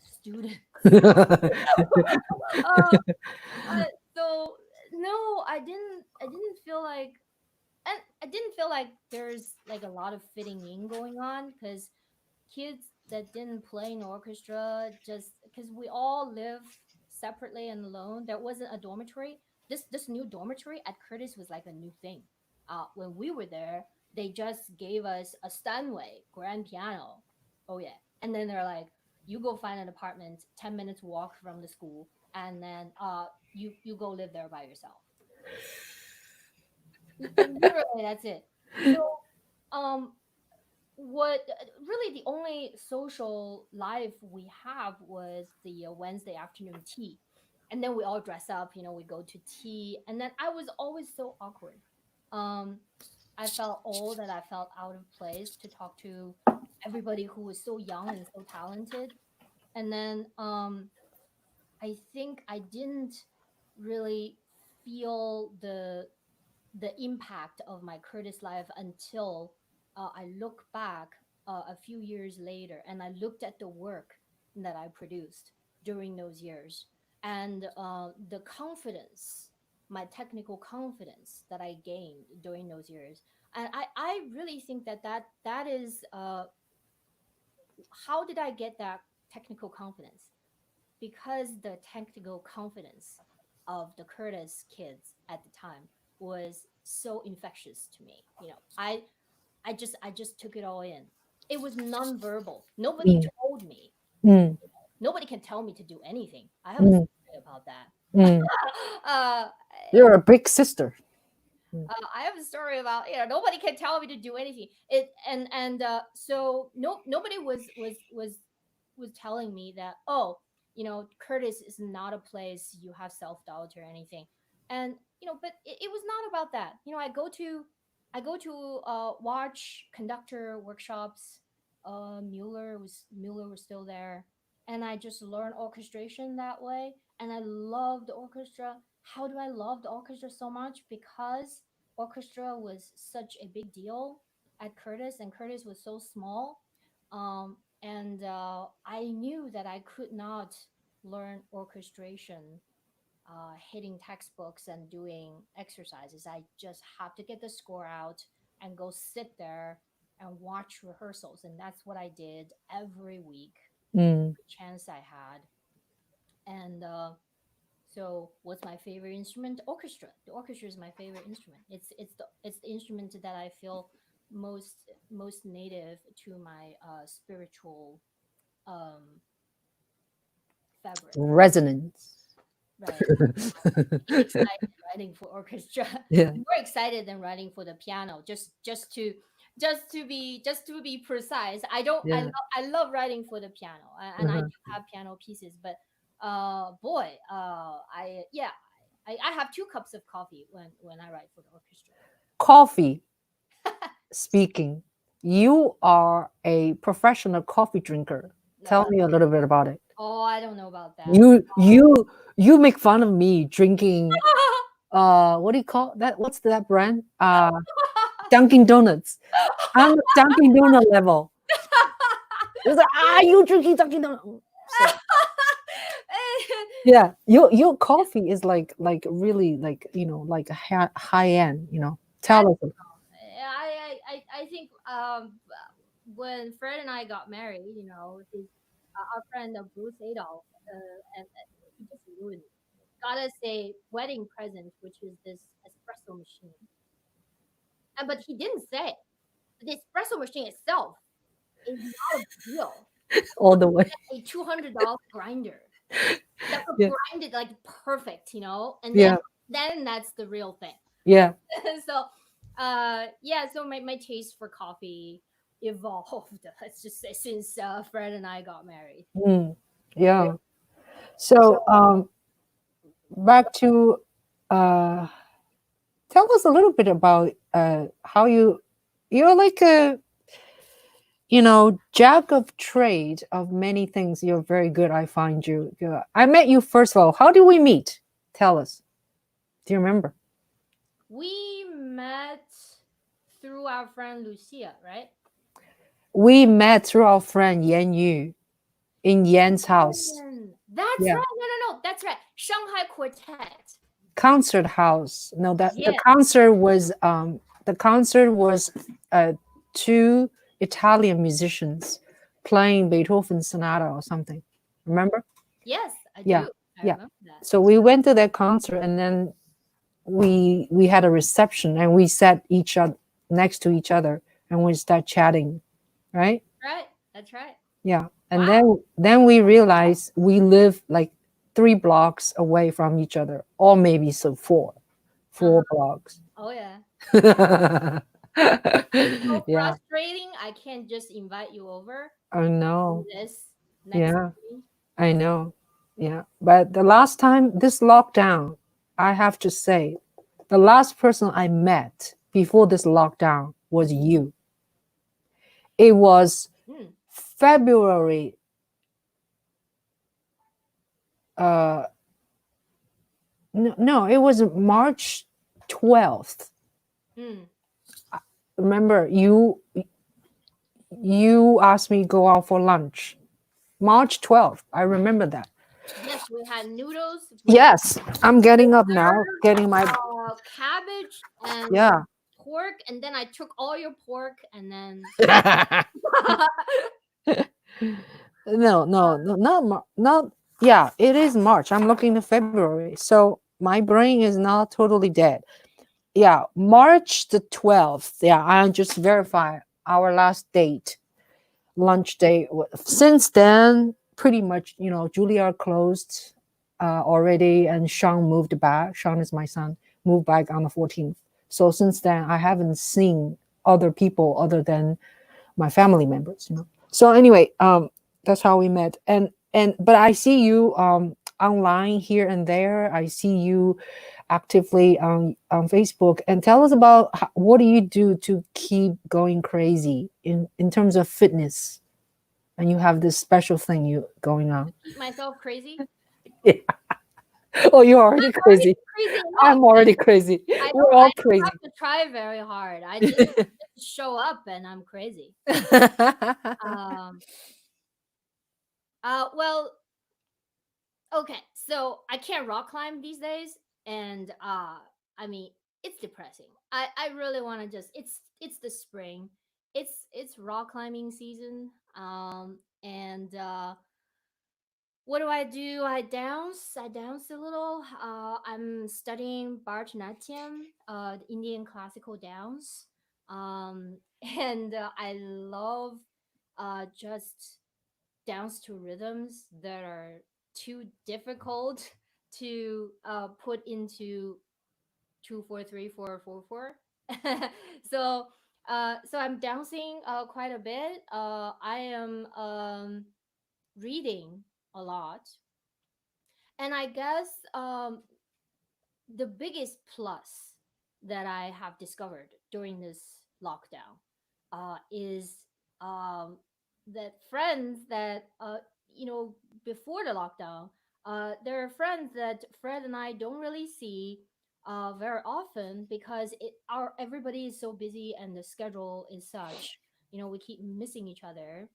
Speaker 2: students. uh, so no, I didn't feel like, and I didn't feel like there's like a lot of fitting in going on, because kids that didn't play in orchestra, just because we all live separately and alone. There wasn't a dormitory. This new dormitory at Curtis was like a new thing. When we were there, they just gave us a Steinway grand piano. Oh yeah, and then they're like, you go find an apartment 10 minutes walk from the school, and then you go live there by yourself. Literally, that's it. So um what really the only social life we have was the Wednesday afternoon tea. And then we all dress up, we go to tea. And then I was always so awkward. Um, I felt old, and I felt out of place to talk to everybody who was so young and so talented. And then I think I didn't really feel the impact of my Curtis life until I look back a few years later, and I looked at the work that I produced during those years, and the confidence, my technical confidence that I gained during those years. And I really think that is how did I get that technical confidence? Because the technical confidence of the Curtis kids at the time was so infectious to me. I just took it all in. It was nonverbal. Nobody
Speaker 1: Mm,
Speaker 2: told me.
Speaker 1: mm,
Speaker 2: Nobody can tell me to do anything. I have a
Speaker 1: mm,
Speaker 2: story about that.
Speaker 1: mm.
Speaker 2: uh,
Speaker 1: You're a big sister. Mm,
Speaker 2: I have a story about, nobody can tell me to do anything. So nobody was telling me that, oh, Curtis is not a place you have self doubt or anything. And but it was not about that. I go to watch conductor workshops. Mueller was still there, and I just learned orchestration that way. And I loved the orchestra. How do I love the orchestra so much? Because orchestra was such a big deal at Curtis, and Curtis was so small. And I knew that I could not learn orchestration hitting textbooks and doing exercises. I just have to get the score out and go sit there and watch rehearsals. And that's what I did every week,
Speaker 1: mm,
Speaker 2: chance I had. And so, what's my favorite instrument? Orchestra. The orchestra is my favorite instrument. It's the instrument that I feel most native to my spiritual um, fabric.
Speaker 1: resonance.
Speaker 2: Right. Really excited writing for orchestra.
Speaker 1: Yeah.
Speaker 2: More excited than writing for the piano. Just to be precise. I don't.
Speaker 1: Yeah.
Speaker 2: I love writing for the piano, and I
Speaker 1: Uh-huh.
Speaker 2: do have piano pieces. But boy, I yeah, I have 2 cups of coffee when I write for the orchestra.
Speaker 1: Coffee speaking. You are a professional coffee drinker. Tell
Speaker 2: Uh,
Speaker 1: me a little bit about it.
Speaker 2: oh, I don't know about that.
Speaker 1: You make fun of me drinking what do you call that? What's that brand? Dunkin' Donuts. I'm Dunkin' Donut level. It's like, you drinking Dunkin' Donuts. So yeah, your coffee is like really like like a high end.
Speaker 2: I
Speaker 1: Tell us.
Speaker 2: I think when Fred and I got married, our friend Bruce Adolf, and he just ruined it. Gotta say, wedding present, which is this espresso machine. But he didn't say the espresso machine itself is not a big deal.
Speaker 1: All the way.
Speaker 2: A $200 grinder that would
Speaker 1: Yeah.
Speaker 2: grind it like perfect, and
Speaker 1: Yeah.
Speaker 2: then that's the real thing.
Speaker 1: Yeah.
Speaker 2: So yeah, so my taste for coffee evolved, let's just say, since Fred and I got married.
Speaker 1: Mm. Yeah. So back to uh tell us a little bit about how you're like a jack of trade of many things. You're very good. I find you. I met you first of all. How did we meet? Tell us. Do you remember?
Speaker 2: We met through our friend Lucia, right?
Speaker 1: We met through our friend Yan Yu in Yan's house.
Speaker 2: That's
Speaker 1: Yeah.
Speaker 2: right. No, that's right. Shanghai Quartet.
Speaker 1: Concert house. No, that
Speaker 2: Yes.
Speaker 1: the concert was two Italian musicians playing Beethoven sonata or something. Remember?
Speaker 2: Yes, I
Speaker 1: Yeah.
Speaker 2: do. I
Speaker 1: Yeah.
Speaker 2: remember that.
Speaker 1: So we went to that concert and then we had a reception and we sat each other next to each other and we start chatting, right?
Speaker 2: Right. That's right.
Speaker 1: Yeah. And
Speaker 2: Wow.
Speaker 1: then we realized we live like 3 blocks away from each other, or maybe so 4 blocks.
Speaker 2: Oh yeah.
Speaker 1: Yeah.
Speaker 2: So frustrating. I can't just invite you over.
Speaker 1: I know.
Speaker 2: Do this next
Speaker 1: Yeah,
Speaker 2: meeting.
Speaker 1: I know. Yeah. But the last time this lockdown, I have to say, the last person I met before this lockdown was you. It was February no, it was March 12th. Remember, you asked me to go out for lunch. March 12th. I remember that.
Speaker 2: Yes, we had noodles.
Speaker 1: Yes, I'm getting up now. Getting my
Speaker 2: cabbage and
Speaker 1: yeah.
Speaker 2: pork, and then I took all your pork, and then
Speaker 1: no, not yeah. It is March. I'm looking to February, so my brain is not totally dead. Yeah, March the 12th. Yeah, I just verify our last date, lunch date. Since then, pretty much, Juilliard closed already, and Sean moved back. Sean is my son, moved back on the 14th. So since then, I haven't seen other people other than my family members. So anyway, that's how we met. But I see you online here and there. I see you actively on Facebook. And tell us about what do you do to keep going crazy in terms of fitness? And you have this special thing you going on.
Speaker 2: Keep myself crazy.
Speaker 1: Yeah. Oh, you're already crazy. I'm already crazy. We're all crazy.
Speaker 2: I don't have to try very hard. I just show up and I'm crazy. Well, okay. So I can't rock climb these days, and I mean, it's depressing. I really want to just it's the spring. It's rock climbing season. And what do? I dance. I dance a little. I'm studying Bharatanatyam, the Indian classical dance. And I love just dance to rhythms that are too difficult to put into 2 4 3 4 4 4. So so I'm dancing quite a bit. I am reading a lot, and I guess the biggest plus that I have discovered during this lockdown is that friends that before the lockdown, there are friends that Fred and I don't really see very often because our everybody is so busy and the schedule is such. We keep missing each other.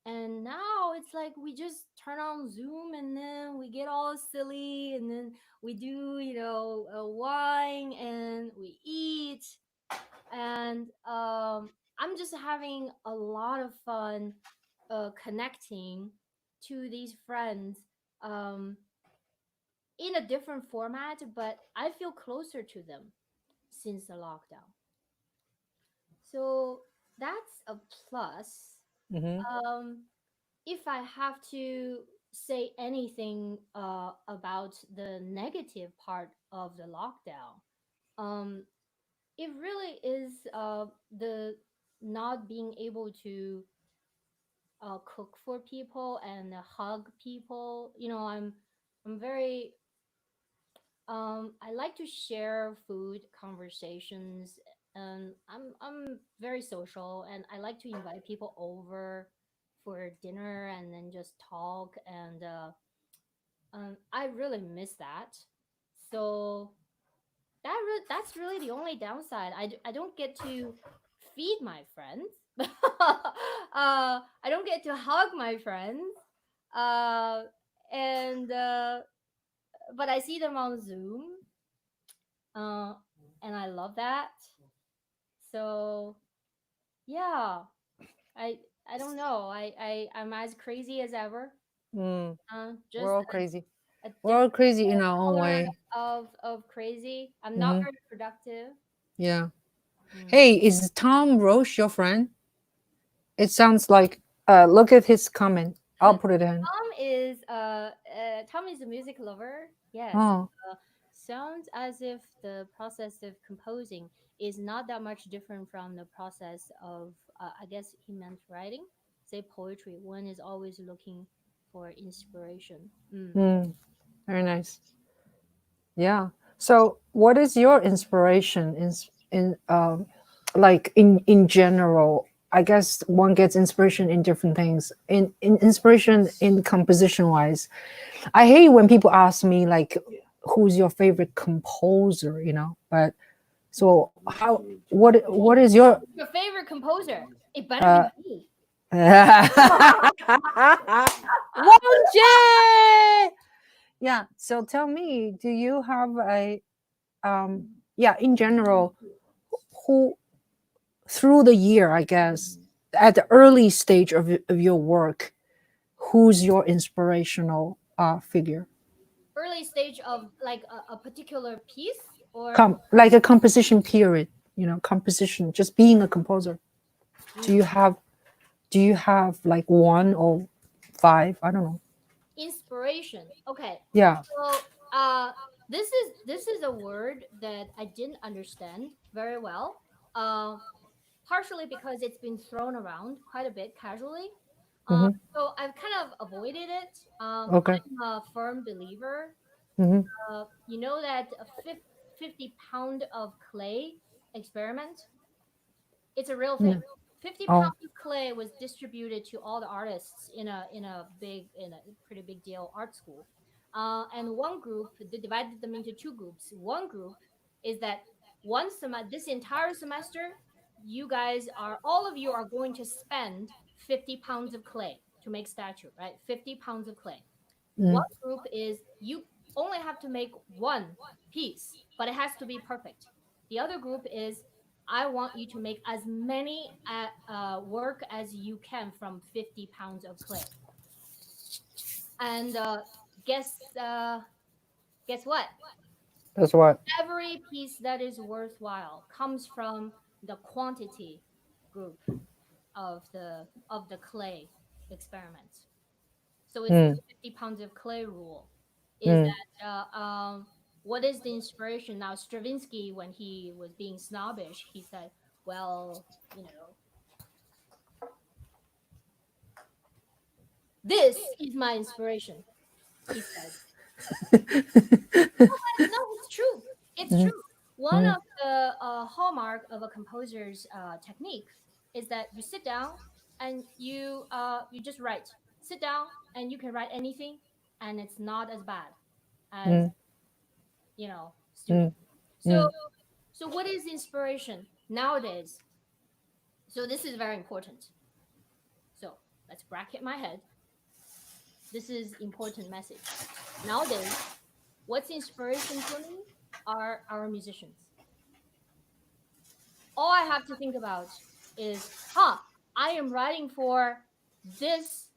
Speaker 2: And now it's like we just turn on Zoom and then we get all silly and then we do, wine and we eat. And I'm just having a lot of fun connecting to these friends in a different format, but I feel closer to them since the lockdown. So that's a plus.
Speaker 1: Mm-hmm.
Speaker 2: Um, if I have to say anything about the negative part of the lockdown, um, it really is the not being able to cook for people and hug people. You know, I'm very I like to share food conversations, and I'm very social, and I like to invite people over for dinner and then just talk. And I really miss that. So that's really the only downside. I don't get to feed my friends. I don't get to hug my friends. Uh, and but I see them on Zoom, uh, and I love that. So yeah, I I don't know. I'm as crazy as ever.
Speaker 1: Mm. We're
Speaker 2: Just
Speaker 1: all crazy.
Speaker 2: a
Speaker 1: We're all
Speaker 2: different
Speaker 1: crazy in our own
Speaker 2: color
Speaker 1: way.
Speaker 2: of crazy. I'm not
Speaker 1: Mm-hmm.
Speaker 2: very productive.
Speaker 1: Yeah.
Speaker 2: Mm.
Speaker 1: Hey, is Tom Roche your friend? It sounds like. Look at his comment. I'll put it in.
Speaker 2: Tom is a music lover. Yes.
Speaker 1: Oh.
Speaker 2: Sounds as if the process of composing is not that much different from the process of, I guess he meant writing, say poetry. One is always looking for inspiration. Mm.
Speaker 1: Mm. Very nice. Yeah. So, what is your inspiration in like in general? I guess one gets inspiration in different things. In inspiration in composition wise, I hate when people ask me like, "Who's your favorite composer?" You know. But so how? What is your
Speaker 2: Your favorite composer? It better
Speaker 1: uh?
Speaker 2: be me.
Speaker 1: Wang Jie! Yeah. So tell me, do you have a yeah, in general, who through the year, I guess, at the early stage of your work, who's your inspirational figure?
Speaker 2: Early stage of like a particular piece, or
Speaker 1: Like a composition period, composition, just being a composer. Do you
Speaker 2: mm,
Speaker 1: have do you have like one or five? I don't know.
Speaker 2: inspiration. Okay,
Speaker 1: Yeah.
Speaker 2: so this is a word that I didn't understand very well. Uh, Partially because it's been thrown around quite a bit casually. Uh,
Speaker 1: Mm-hmm.
Speaker 2: so I've kind of avoided it.
Speaker 1: Okay.
Speaker 2: I'm a firm believer.
Speaker 1: Mm-hmm.
Speaker 2: You know that a 50 pound of clay experiment, it's a real thing.
Speaker 1: Yeah.
Speaker 2: 50
Speaker 1: Oh.
Speaker 2: pounds of clay was distributed to all the artists in a pretty big deal art school. And one group, they divided them into two groups. One group is that this entire semester, you guys are all of you are going to spend 50 pounds of clay to make statue, right? 50 pounds of clay. One
Speaker 1: Mm.
Speaker 2: group is you only have to make one piece, but it has to be perfect. The other group is I want you to make as many work as you can from 50 pounds of clay. And guess guess what?
Speaker 1: That's what.
Speaker 2: Every piece that is worthwhile comes from the quantity group of the clay experiment. So it's the
Speaker 1: Mm.
Speaker 2: 50 pounds of clay rule. Is
Speaker 1: Mm.
Speaker 2: that what is the inspiration? Now, Stravinsky, when he was being snobbish, he said, well, you know, this is my inspiration, he said. No, it's true. It's
Speaker 1: Mm.
Speaker 2: true. One
Speaker 1: Mm.
Speaker 2: of the hallmark of a composer's technique is that you sit down and you just write. Sit down and you can write anything, and it's not as bad as
Speaker 1: Mm.
Speaker 2: student.
Speaker 1: Mm.
Speaker 2: So
Speaker 1: Mm.
Speaker 2: so what is inspiration nowadays? So this is very important. So let's bracket my head. This is important message. Nowadays, what's inspiration for me are our musicians. All I have to think about is, I am writing for this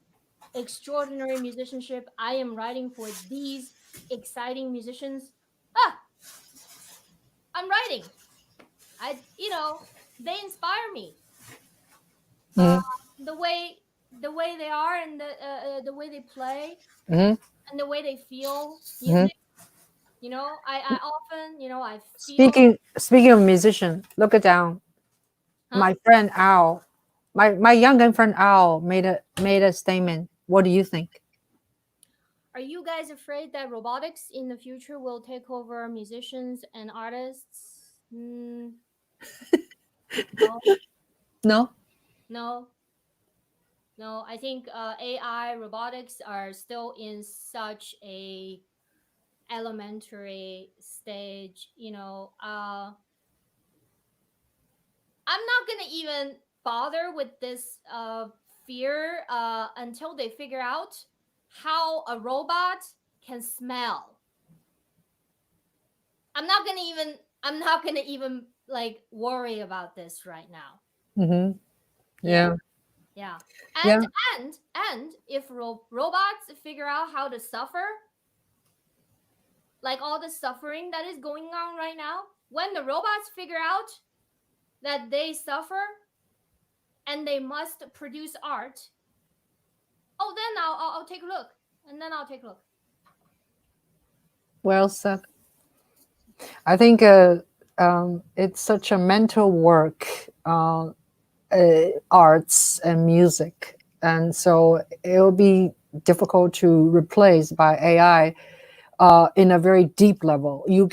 Speaker 2: extraordinary musicianship. I am writing for these exciting musicians. Ah, I'm writing. They inspire me. Uh,
Speaker 1: Mm-hmm.
Speaker 2: the way they are, and the way they play,
Speaker 1: Mm-hmm.
Speaker 2: and the way they feel
Speaker 1: Mm-hmm.
Speaker 2: music. I often, I feel.
Speaker 1: Speaking of musician, look it down.
Speaker 2: Huh?
Speaker 1: My friend Al, my younger friend Al made a statement. What do you think?
Speaker 2: Are you guys afraid that robotics in the future will take over musicians and artists? No,
Speaker 1: No.
Speaker 2: no, no. I think AI robotics are still in such a elementary stage. I'm not gonna even bother with this fear until they figure out how a robot can smell. I'm not gonna even like worry about this right now.
Speaker 1: Mm-hmm.
Speaker 2: Yeah,
Speaker 1: Yeah.
Speaker 2: yeah.
Speaker 1: Yeah.
Speaker 2: And if robots figure out how to suffer, like all the suffering that is going on right now, when the robots figure out that they suffer and they must produce art, oh, then I'll take a look, and then I'll take a look.
Speaker 1: Well said. I think it's such a mental work, arts and music, and so it will be difficult to replace by AI in a very deep level. You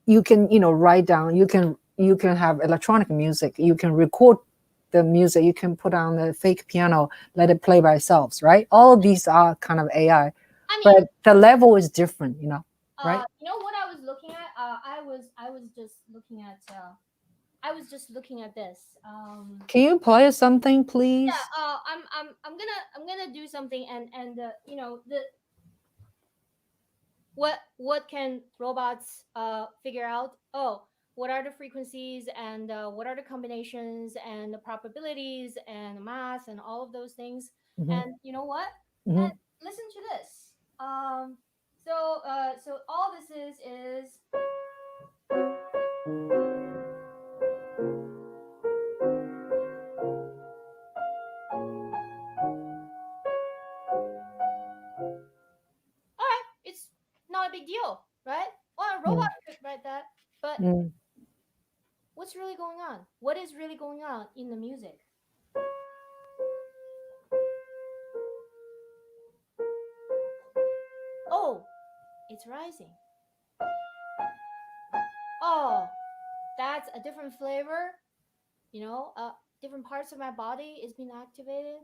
Speaker 1: know, write down. You can have electronic music. You can record the music. You can put on the fake piano, let it play by itself. Right? All of these are kind of AI,
Speaker 2: I mean,
Speaker 1: but the level is different. You know, right?
Speaker 2: what I was looking at? I was just looking at this.
Speaker 1: Can you play us something, please?
Speaker 2: I'm gonna do something, and what can robots figure out? Oh, what are the frequencies, and what are the combinations, and the probabilities, and the math, and all of those things.
Speaker 1: Mm-hmm.
Speaker 2: And you know what?
Speaker 1: Mm-hmm.
Speaker 2: And listen to this. So all this is all right. It's not a big deal, right? Well, a robot could write that, but
Speaker 1: Mm-hmm.
Speaker 2: what's really going on? What is really going on in the music? Oh, it's rising. Oh, that's a different flavor. Different parts of my body is being activated,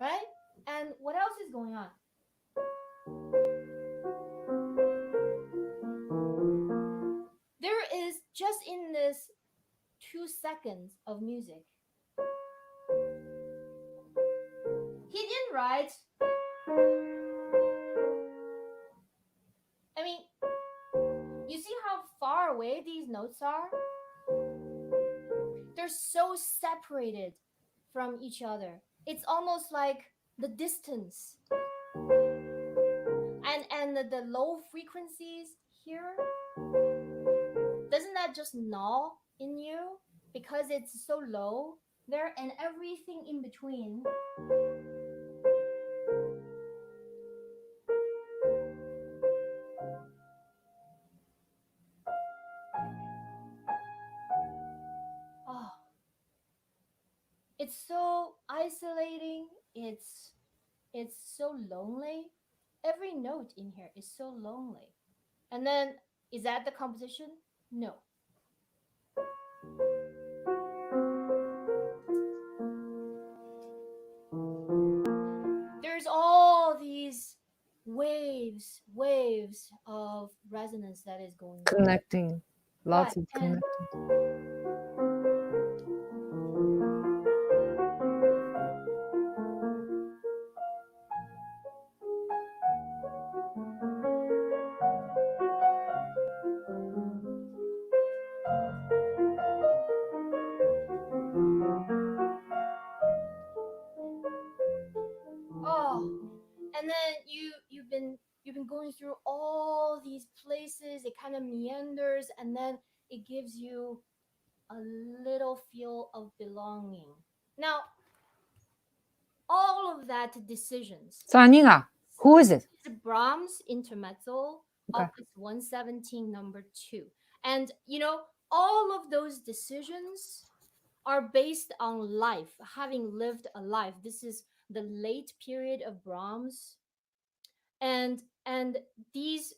Speaker 2: right? And what else is going on? There is just in this 2 seconds of music. He didn't write. I mean, you see how far away these notes are? They're so separated from each other. It's almost like the distance. And the low frequencies here, doesn't that just gnaw in you because it's so low there, and everything in between? Oh, it's so isolating. It's so lonely. Every note in here is so lonely. And then, is that the composition? No. There's all these waves of resonance that is going on.
Speaker 1: Connecting,
Speaker 2: Right.
Speaker 1: lots of
Speaker 2: And
Speaker 1: connecting.
Speaker 2: going through all these places. It kind of meanders, and then it gives you a little feel of belonging. Now, all of that decisions.
Speaker 1: Saninga, who is it?
Speaker 2: It's Brahms Intermezzo,
Speaker 1: Okay.
Speaker 2: Opus 117, number 2. And, all of those decisions are based on life, having lived a life. This is the late period of Brahms. And these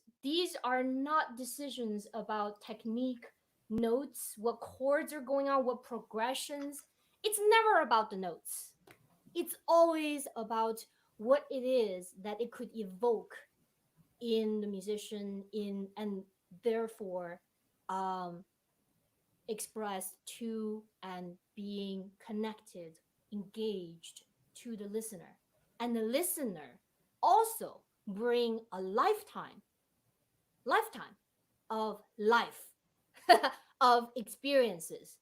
Speaker 2: are not decisions about technique, notes, what chords are going on, what progressions. It's never about the notes. It's always about what it is that it could evoke in the musician, in and therefore um, expressed to and being connected, engaged to the listener. And the listener also bring a lifetime of life, of experiences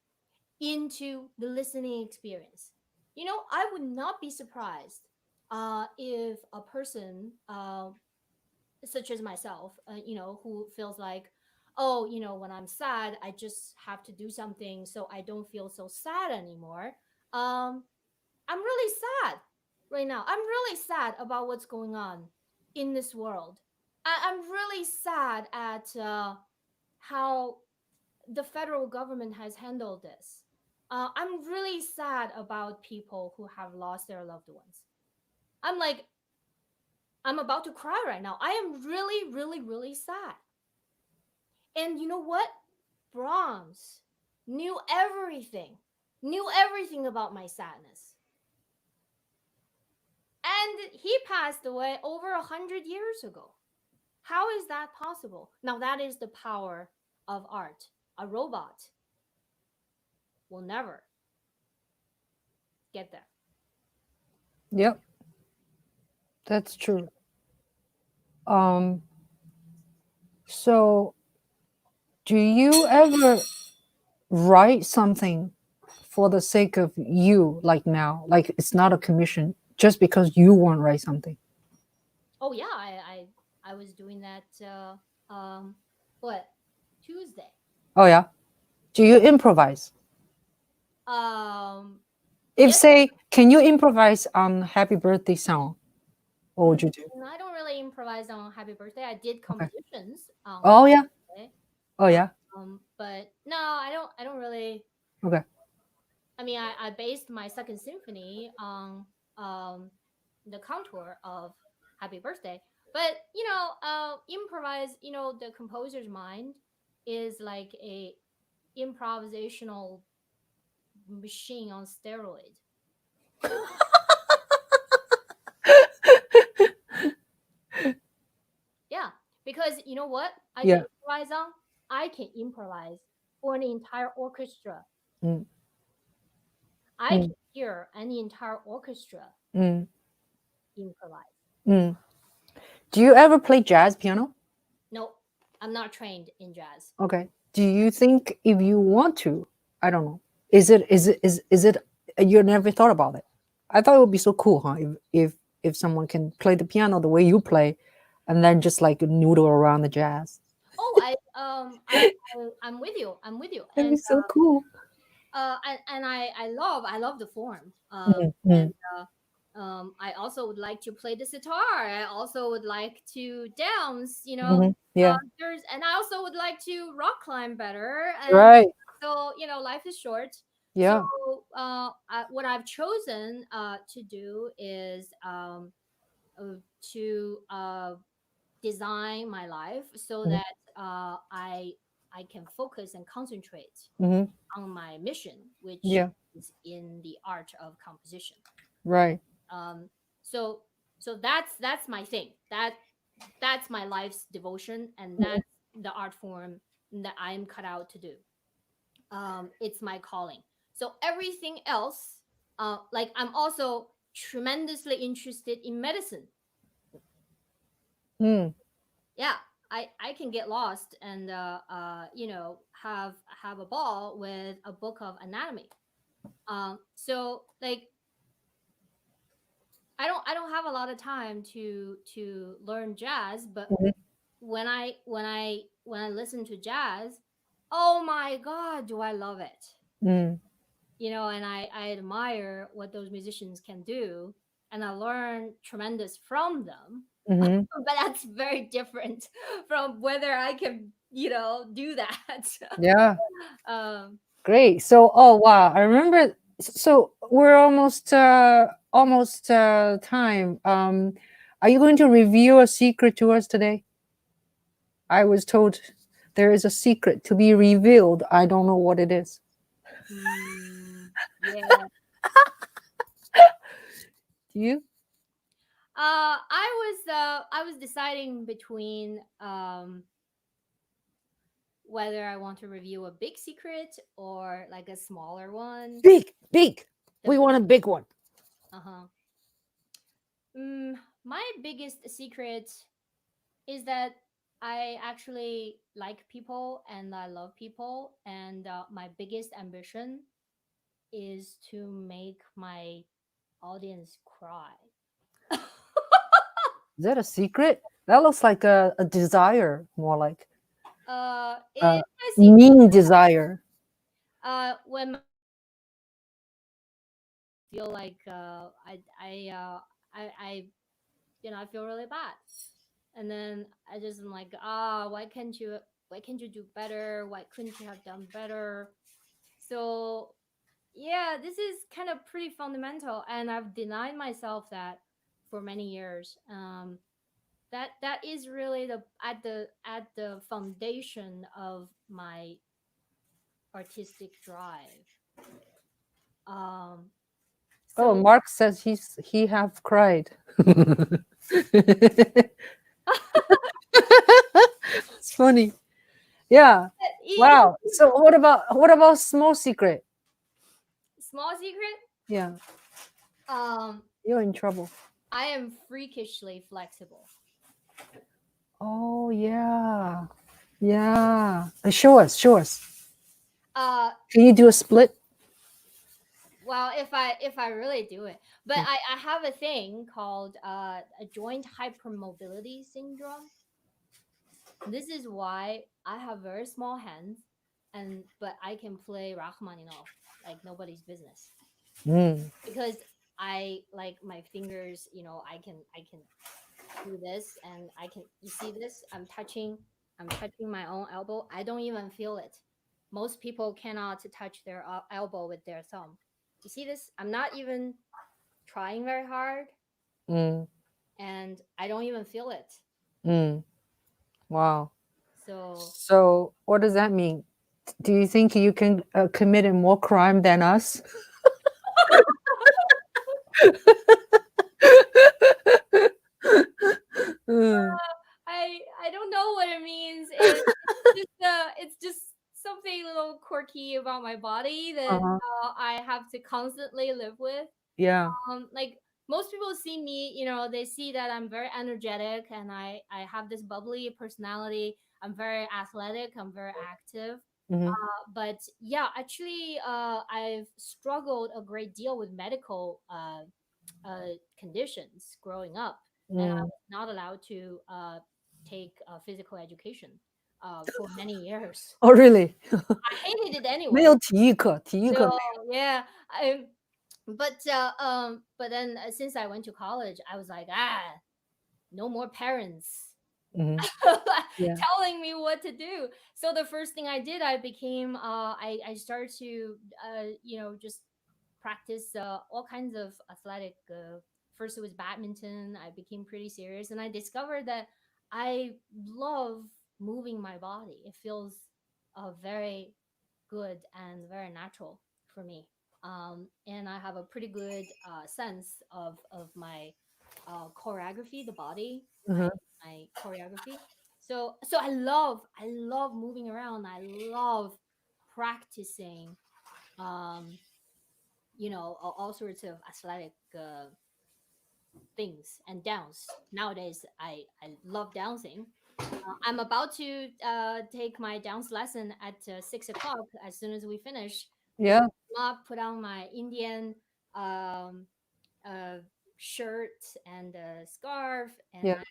Speaker 2: into the listening experience. I would not be surprised if a person such as myself, who feels like, oh, when I'm sad, I just have to do something so I don't feel so sad anymore. I'm really sad right now. I'm really sad about what's going on in this world. I'm really sad at how the federal government has handled this. I'm really sad about people who have lost their loved ones. I'm like, I'm about to cry right now. I am really, really, really sad. And you know what? Brahms knew everything about my sadness. And he passed away over 100 years ago. How is that possible? Now, that is the power of art. A robot will never get there.
Speaker 1: Yep, that's true. So do you ever write something for the sake of you, like now? Like it's not a commission, just because you want to write something?
Speaker 2: Oh yeah, I was doing that. What, Tuesday?
Speaker 1: Oh yeah. Do you improvise?
Speaker 2: Um,
Speaker 1: If
Speaker 2: yes.
Speaker 1: say, can you improvise on Happy Birthday song? What would you do?
Speaker 2: I don't really improvise on Happy Birthday. I did
Speaker 1: Okay.
Speaker 2: compositions on
Speaker 1: Oh
Speaker 2: Happy
Speaker 1: yeah.
Speaker 2: Birthday.
Speaker 1: Oh yeah.
Speaker 2: But no, I don't really.
Speaker 1: Okay.
Speaker 2: I mean, I based my second symphony on the contour of Happy Birthday. But improvise. The composer's mind is like a improvisational machine on steroid. Yeah, because you know what I can
Speaker 1: Yeah.
Speaker 2: improvise on? I can improvise for an entire orchestra.
Speaker 1: Mm,
Speaker 2: I
Speaker 1: mm,
Speaker 2: can hear an entire orchestra
Speaker 1: mm,
Speaker 2: improvise.
Speaker 1: mm. Do you ever play jazz piano?
Speaker 2: No, I'm not trained in jazz.
Speaker 1: Okay. Do you think if you want to, I don't know, is it you never thought about it? I thought it would be so cool, huh? If someone can play the piano the way you play, and then just like noodle around the jazz.
Speaker 2: Oh, I'm with you. I'm with you.
Speaker 1: That'd
Speaker 2: And
Speaker 1: be so cool.
Speaker 2: I love the form.
Speaker 1: Mm,
Speaker 2: And
Speaker 1: mm,
Speaker 2: I also would like to play the sitar. I also would like to dance.
Speaker 1: yeah.
Speaker 2: And I also would like to rock climb better. And
Speaker 1: Right.
Speaker 2: so life is short. So
Speaker 1: Yeah.
Speaker 2: what I've chosen to do is to design my life so
Speaker 1: Mhm.
Speaker 2: that I can focus and concentrate
Speaker 1: Hmm.
Speaker 2: on my mission, which
Speaker 1: Yeah.
Speaker 2: is in the art of composition.
Speaker 1: Right.
Speaker 2: Um, so so that's my thing. That's my life's devotion, and
Speaker 1: Mhm.
Speaker 2: that's the art form that I'm cut out to do. It's my calling. So everything else, like I'm also tremendously interested in medicine.
Speaker 1: Mm.
Speaker 2: Yeah, I can get lost and have a ball with a book of anatomy. So like I don't have a lot of time to learn jazz, but
Speaker 1: Mhm.
Speaker 2: when I listen to jazz, oh my god, do I love it.
Speaker 1: Mm.
Speaker 2: And I admire what those musicians can do, and I learn tremendous from them.
Speaker 1: Mhm.
Speaker 2: But that's very different from whether I can, do that.
Speaker 1: Yeah.
Speaker 2: um
Speaker 1: Great. So, oh wow, I remember. So we're almost time. Are you going to reveal a secret to us today? I was told there is a secret to be revealed. I don't know what it is.
Speaker 2: yeah.
Speaker 1: Do you?
Speaker 2: I was deciding between whether I want to review a big secret or like a smaller one.
Speaker 1: Big, big.
Speaker 2: The
Speaker 1: We want a big one.
Speaker 2: uh-huh. My biggest secret is that I actually like people and I love people, and my biggest ambition is to make my audience cry.
Speaker 1: Is that a secret? That looks like a desire, more like a
Speaker 2: It's my secret.
Speaker 1: mean desire.
Speaker 2: When feel like I I feel really bad, and then I just am like, why can't you do better? Why couldn't you have done better? So yeah, this is kind of pretty fundamental, and I've denied myself that for many years. That is really the foundation of my artistic drive. Um,
Speaker 1: Oh,
Speaker 2: so
Speaker 1: Mark says he have cried. It's funny. Yeah.
Speaker 2: it,
Speaker 1: Wow. So what about small secret?
Speaker 2: small secret.
Speaker 1: Yeah,
Speaker 2: Um,
Speaker 1: you're in trouble.
Speaker 2: I am freakishly flexible.
Speaker 1: Oh yeah. Yeah. Show us, show us.
Speaker 2: Uh,
Speaker 1: Can you do a split?
Speaker 2: well, if I really do it, but I have a thing called a joint hypermobility syndrome. This is why I have very small hands, and but I can play Rachmaninoff like nobody's business,
Speaker 1: Mm.
Speaker 2: because I like my fingers. I can do this, and I can. You see this? I'm touching my own elbow. I don't even feel it. Most people cannot touch their elbow with their thumb. You see this? I'm not even trying very hard,
Speaker 1: Mm.
Speaker 2: and I don't even feel it.
Speaker 1: Mm. Wow.
Speaker 2: So
Speaker 1: So what does that mean? Do you think you can commit more crime than us? Mm.
Speaker 2: I don't know what it means. It's just something a little quirky about my body that
Speaker 1: Uh-huh.
Speaker 2: I have to constantly live with.
Speaker 1: Yeah.
Speaker 2: Like most people see me, they see that I'm very energetic, and I have this bubbly personality. I'm very athletic. I'm very active.
Speaker 1: Hmm.
Speaker 2: But yeah, actually, I've struggled a great deal with medical conditions growing up, and I
Speaker 1: Mm.
Speaker 2: was not allowed to take physical education for many years.
Speaker 1: Oh, really?
Speaker 2: I hated it
Speaker 1: 没
Speaker 2: anyway.
Speaker 1: 有体育课，体育课
Speaker 2: So
Speaker 1: 没
Speaker 2: yeah, but then since I went to college, I was like, no more parents
Speaker 1: 有。Mhm. Yeah.
Speaker 2: telling me what to do. So the first thing I did, I started to just practice all kinds of athletic. First, it was badminton. I became pretty serious, and I discovered that I love moving my body. It feels very good and very natural for me. And I have a pretty good sense of my choreography, the body, my
Speaker 1: Uh-huh.
Speaker 2: my choreography. So I love moving around. I love practicing. Um, all sorts of athletic things and dance. Nowadays, I love dancing. I'm about to take my dance lesson at 6 o'clock. As soon as we finish, I'm
Speaker 1: Yeah.
Speaker 2: gonna put on my Indian um, uh, shirt and a scarf, and
Speaker 1: Yeah.
Speaker 2: I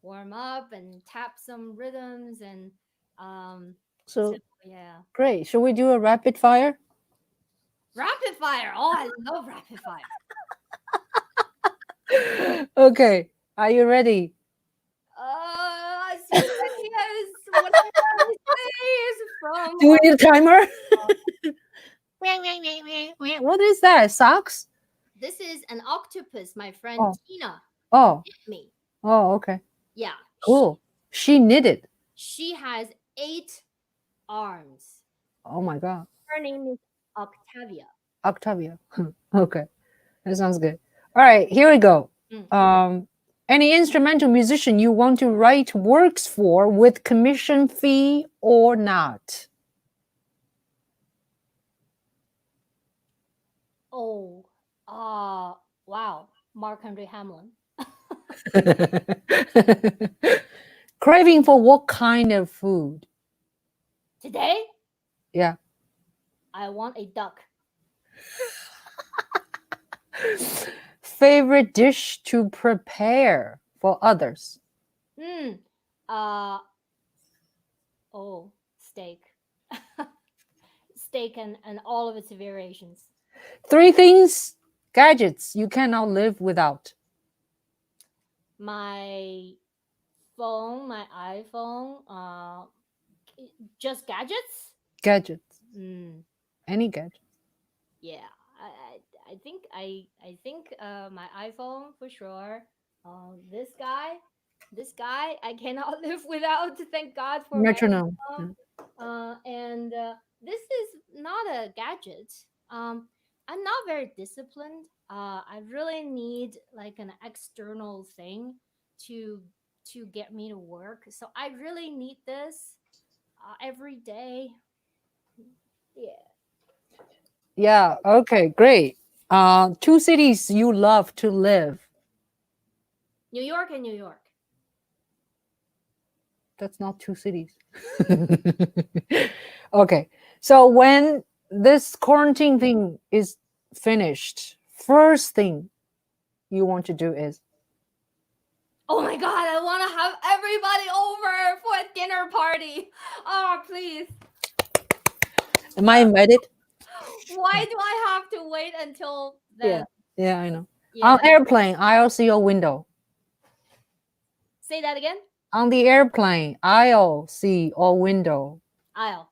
Speaker 2: warm up and tap some rhythms, and um, so
Speaker 1: So
Speaker 2: yeah,
Speaker 1: great. Should we do a rapid fire?
Speaker 2: rapid fire. Oh, I love rapid fire.
Speaker 1: Okay. Are you ready?
Speaker 2: As ready as whatever I say is from.
Speaker 1: Do we need a timer? What is that? Socks?
Speaker 2: This is an octopus. My friend
Speaker 1: Oh,
Speaker 2: Tina
Speaker 1: oh,
Speaker 2: hit me.
Speaker 1: oh, okay.
Speaker 2: Yeah,
Speaker 1: Cool. She knitted.
Speaker 2: she has 8 arms.
Speaker 1: Oh my God.
Speaker 2: Her name is Octavia.
Speaker 1: Octavia. Okay. That sounds good. All right, here we go.
Speaker 2: Mm.
Speaker 1: Any instrumental musician you want to write works for with commission fee or not?
Speaker 2: Oh, wow. Mark Henry Hamlin.
Speaker 1: Craving for what kind of food?
Speaker 2: Today,
Speaker 1: Yeah.
Speaker 2: I want a duck.
Speaker 1: Favorite dish to prepare for others?
Speaker 2: Hmm. Uh, oh, steak. Steak and all of its variations.
Speaker 1: 3 things, gadgets you cannot live without.
Speaker 2: My phone, my iPhone, just gadgets?
Speaker 1: Gadgets.
Speaker 2: Mm,
Speaker 1: Any gadget.
Speaker 2: yeah. I think my iPhone for sure. This guy I cannot live without. Thank God for my
Speaker 1: Metronome.
Speaker 2: iPhone. And this is not a gadget. I'm not very disciplined. I really need like an external thing to to get me to work. So I really need this every day. Yeah.
Speaker 1: Yeah, okay, great. 2 cities you love to live.
Speaker 2: New York and New York.
Speaker 1: That's not 2 cities. Okay. So when this quarantine thing is finished, first thing you want to do is
Speaker 2: Oh my god, I want to have everybody over for a dinner party. Oh, please.
Speaker 1: am I invited?
Speaker 2: Why do I have to wait until
Speaker 1: Yeah.
Speaker 2: then?
Speaker 1: Yeah, I know. On
Speaker 2: Yeah.
Speaker 1: airplane, I'll see your window.
Speaker 2: Say that again.
Speaker 1: On the airplane, I'll see or window.
Speaker 2: Aisle.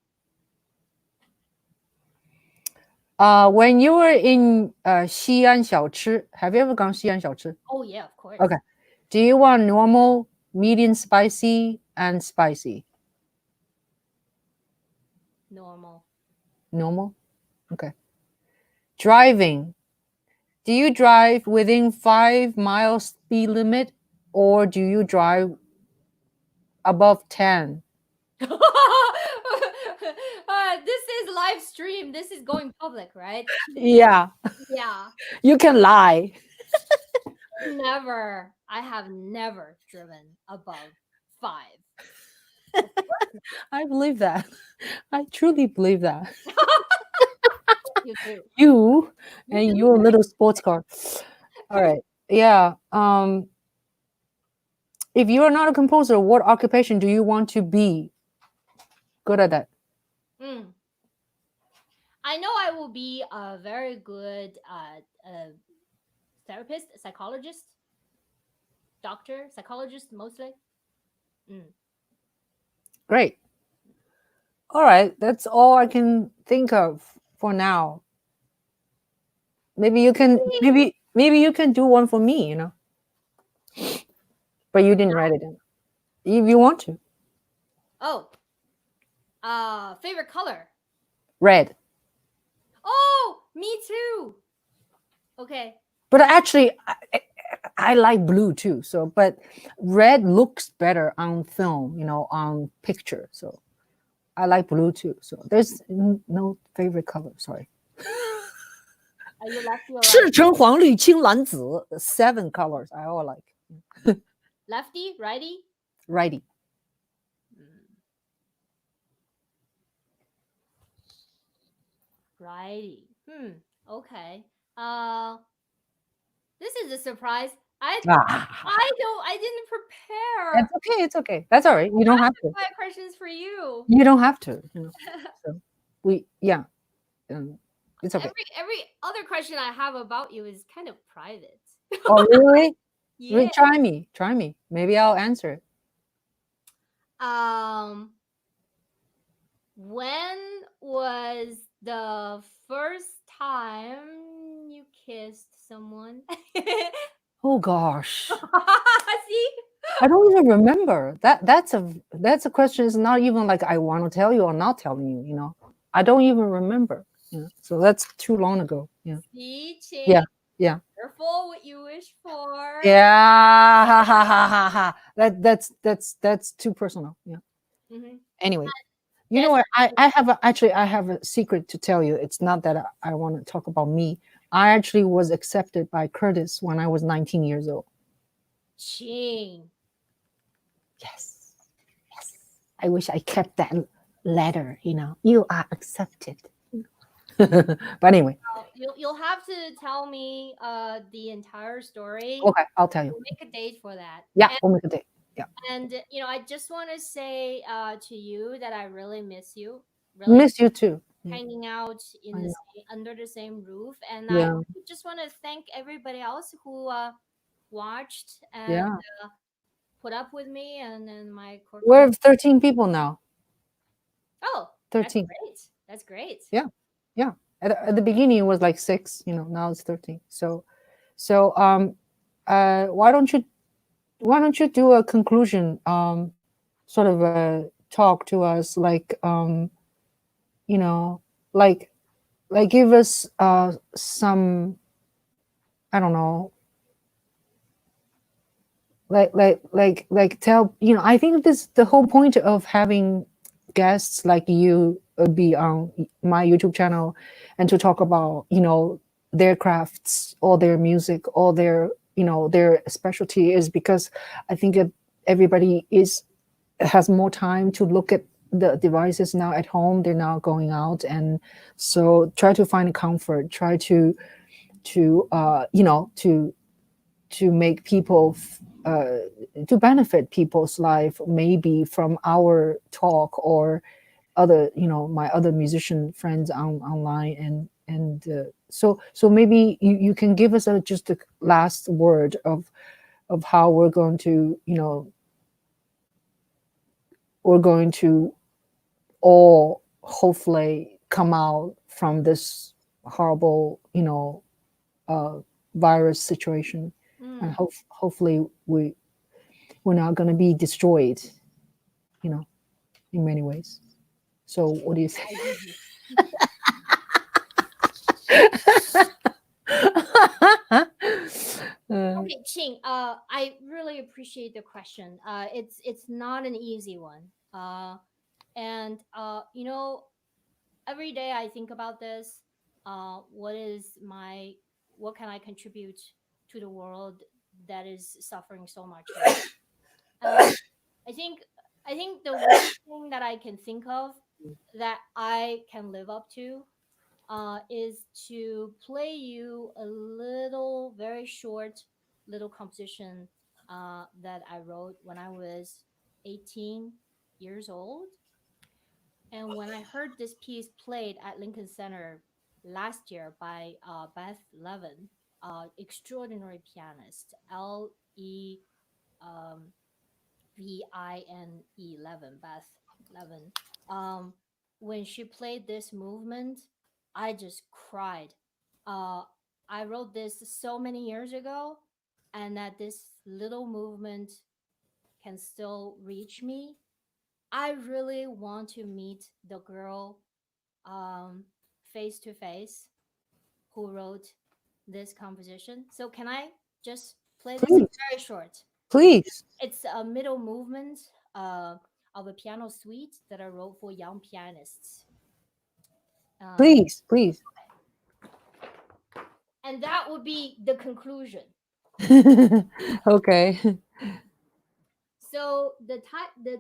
Speaker 1: When you were in Xi'an 小吃, have you ever gone Xi'an 小吃?
Speaker 2: Oh yeah, of course.
Speaker 1: Okay. Do you want normal, medium spicy, and spicy?
Speaker 2: Normal.
Speaker 1: Normal? Okay. Driving. Do you drive within 5 miles speed limit or do you drive above 10?
Speaker 2: This is live stream. This is going public, right?
Speaker 1: Yeah,
Speaker 2: Yeah.
Speaker 1: you can lie.
Speaker 2: Never. I have never driven above 5.
Speaker 1: I believe that. I truly believe that.
Speaker 2: You do.
Speaker 1: You
Speaker 2: You
Speaker 1: and
Speaker 2: do.
Speaker 1: your little sports car. All right. Yeah. If you are not a composer, what occupation do you want to be good at that?
Speaker 2: Mm. I know I will be a very good therapist, psychologist, doctor, psychologist mostly. Mm.
Speaker 1: Great. All right. That's all I can think of for now. Maybe you can maybe you can do one for me, but you didn't write it down. If you want to.
Speaker 2: Oh, favorite color.
Speaker 1: Red.
Speaker 2: Oh, me too. Okay.
Speaker 1: But actually I like blue too. So but red looks better on film, on picture. So I like blue too. So there's no favorite color, sorry.
Speaker 2: Are you lefty or right?
Speaker 1: 赤橙黄绿青蓝紫, 7 colors I all like.
Speaker 2: Lefty, righty?
Speaker 1: Righty.
Speaker 2: Righty. Okay. This is a surprise. I
Speaker 1: Ah,
Speaker 2: I didn't prepare.
Speaker 1: it's okay. It's okay. That's all right. You don't have to.
Speaker 2: Rapid questions for you.
Speaker 1: You don't have to. So yeah. It's okay.
Speaker 2: Every other question I have about you is kind of private.
Speaker 1: Oh, really?
Speaker 2: Yeah.
Speaker 1: Try me. Try me. Maybe I'll answer it.
Speaker 2: Um, when was the first time you kissed someone?
Speaker 1: Oh gosh,
Speaker 2: See?
Speaker 1: I don't even remember. That's a question. It's not even like I want to tell you or not telling you. I don't even remember. So that's too long ago. Yeah.
Speaker 2: See,
Speaker 1: Yeah.
Speaker 2: Ching,
Speaker 1: Yeah.
Speaker 2: careful what you wish for.
Speaker 1: Yeah. Ha, ha, ha, ha, ha. That's too personal. Yeah.
Speaker 2: Mhm.
Speaker 1: Anyway, you know
Speaker 2: That's
Speaker 1: what? I have a secret to tell you. It's not that I want to talk about me. I actually was accepted by Curtis when I was 19 years old.
Speaker 2: Ching.
Speaker 1: Yes. Yes. I wish I kept that letter. You are accepted. But anyway,
Speaker 2: You'll have to tell me the entire story.
Speaker 1: okay, I'll tell you.
Speaker 2: We'll make a date for that.
Speaker 1: Yeah, we'll make a date. Yeah.
Speaker 2: And I just want to say to you that I really miss you. Really
Speaker 1: Miss you too. Yeah.
Speaker 2: hanging out in
Speaker 1: I
Speaker 2: the
Speaker 1: know.
Speaker 2: same, under the same roof, and I
Speaker 1: Yeah.
Speaker 2: just want to thank everybody else who watched and
Speaker 1: Yeah.
Speaker 2: put up with me and my quirky.
Speaker 1: We're 13 people now.
Speaker 2: Oh, that's
Speaker 1: 13.
Speaker 2: great. That's great.
Speaker 1: Yeah. Yeah. At the beginning it was like 6, now it's 13. So why don't you do a conclusion, sort of a talk to us, like, you know like give us some, I don't know, tell, I think this the whole point of having guests like you be on my YouTube channel, and to talk about, their crafts or their music or their specialty, is because I think everybody has more time to look at the devices now at home. They're not going out, and so try to find comfort, try to make people, to benefit people's life, maybe from our talk, or other, my other musician friends online, and so maybe you can give us just a last word of how we're going to all hopefully come out from this horrible, uh, virus situation, and
Speaker 2: Mm.
Speaker 1: hopefully we're not going to be destroyed, in many ways. So what do you think?
Speaker 2: I do.
Speaker 1: uh,
Speaker 2: Okay, Ching. I really appreciate the question. It's not an easy one. And every day I think about this. What can I contribute to the world that is suffering so much right now? I think I think the one thing that I can think of that I can live up to is to play you a little, very short little composition that I wrote when I was 18 years old. And when I heard this piece played at Lincoln Center last year by Beth Levin, extraordinary pianist, um, Vine Levin, Beth Levin. Um, when she played this movement, I just cried. Uh, I wrote this so many years ago, and that this little movement can still reach me. I really want to meet the girl um, face to face who wrote this composition. So can I just play this? It's
Speaker 1: please,
Speaker 2: very short.
Speaker 1: please,
Speaker 2: It's a middle movement uh, of a piano suite that I wrote for young pianists. Um,
Speaker 1: please.
Speaker 2: and that would be the conclusion.
Speaker 1: Okay.
Speaker 2: So the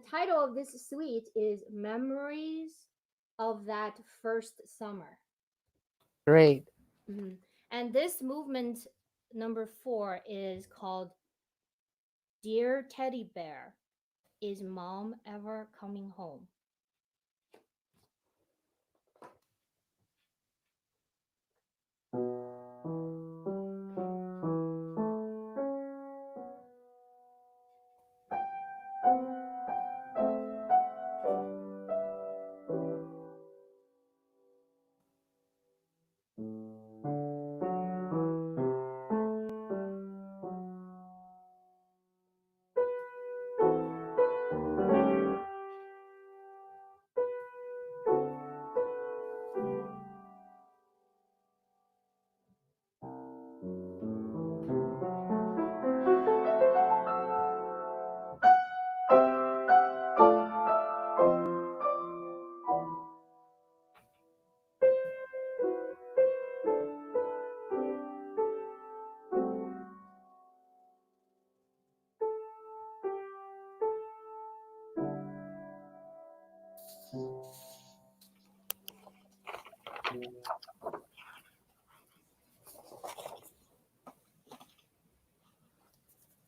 Speaker 2: title of this suite is Memories of That First Summer.
Speaker 1: Great.
Speaker 2: Mhm. And this movement number 4 is called Dear Teddy Bear, is mom ever coming home?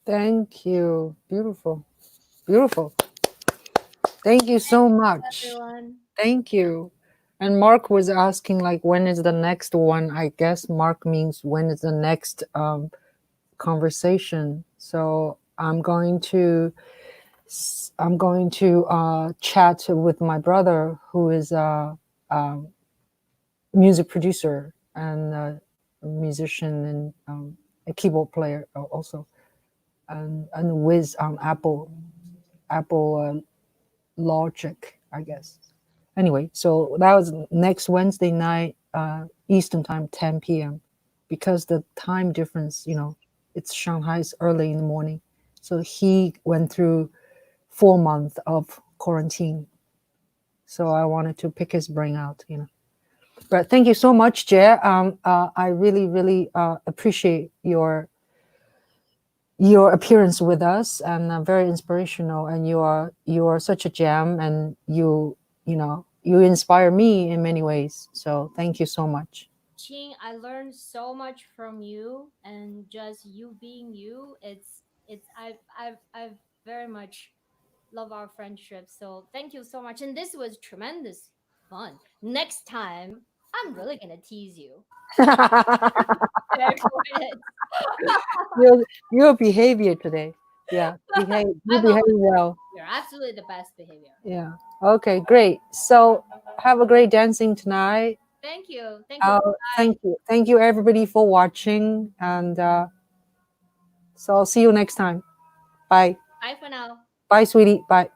Speaker 1: Thank you. Beautiful. Beautiful. Thank you so much.
Speaker 2: Everyone.
Speaker 1: Thank you. And Mark was asking, like, when is the next one? I guess Mark means when is the next conversation. So I'm going to chat with my brother, who is a music producer and a musician and a keyboard player also, and with Apple Logic, I guess. Anyway, so that was next Wednesday night, Eastern time, 10 p.m. Because the time difference, it's Shanghai's early in the morning. So he went through 4 months of quarantine. So I wanted to pick his brain out. But thank you so much, Jie. I really, really appreciate your appearance with us, and very inspirational. And you are such a gem, and you inspire me in many ways. So thank you so much.
Speaker 2: Ching, I learned so much from you, and just you being you, it's I've very much love our friendship. So thank you so much. And this was tremendous fun. Next time, I'm really gonna tease you. Very quiet.
Speaker 1: your behavior today. Yeah, you
Speaker 2: I'm a
Speaker 1: behave well.
Speaker 2: You're absolutely the best behavior.
Speaker 1: Yeah. Okay, great. So have a great dancing tonight.
Speaker 2: Thank you. Thank you. Bye.
Speaker 1: Thank you everybody for watching, and so I'll see you next time. Bye.
Speaker 2: Bye for now.
Speaker 1: Bye, sweetie. Bye.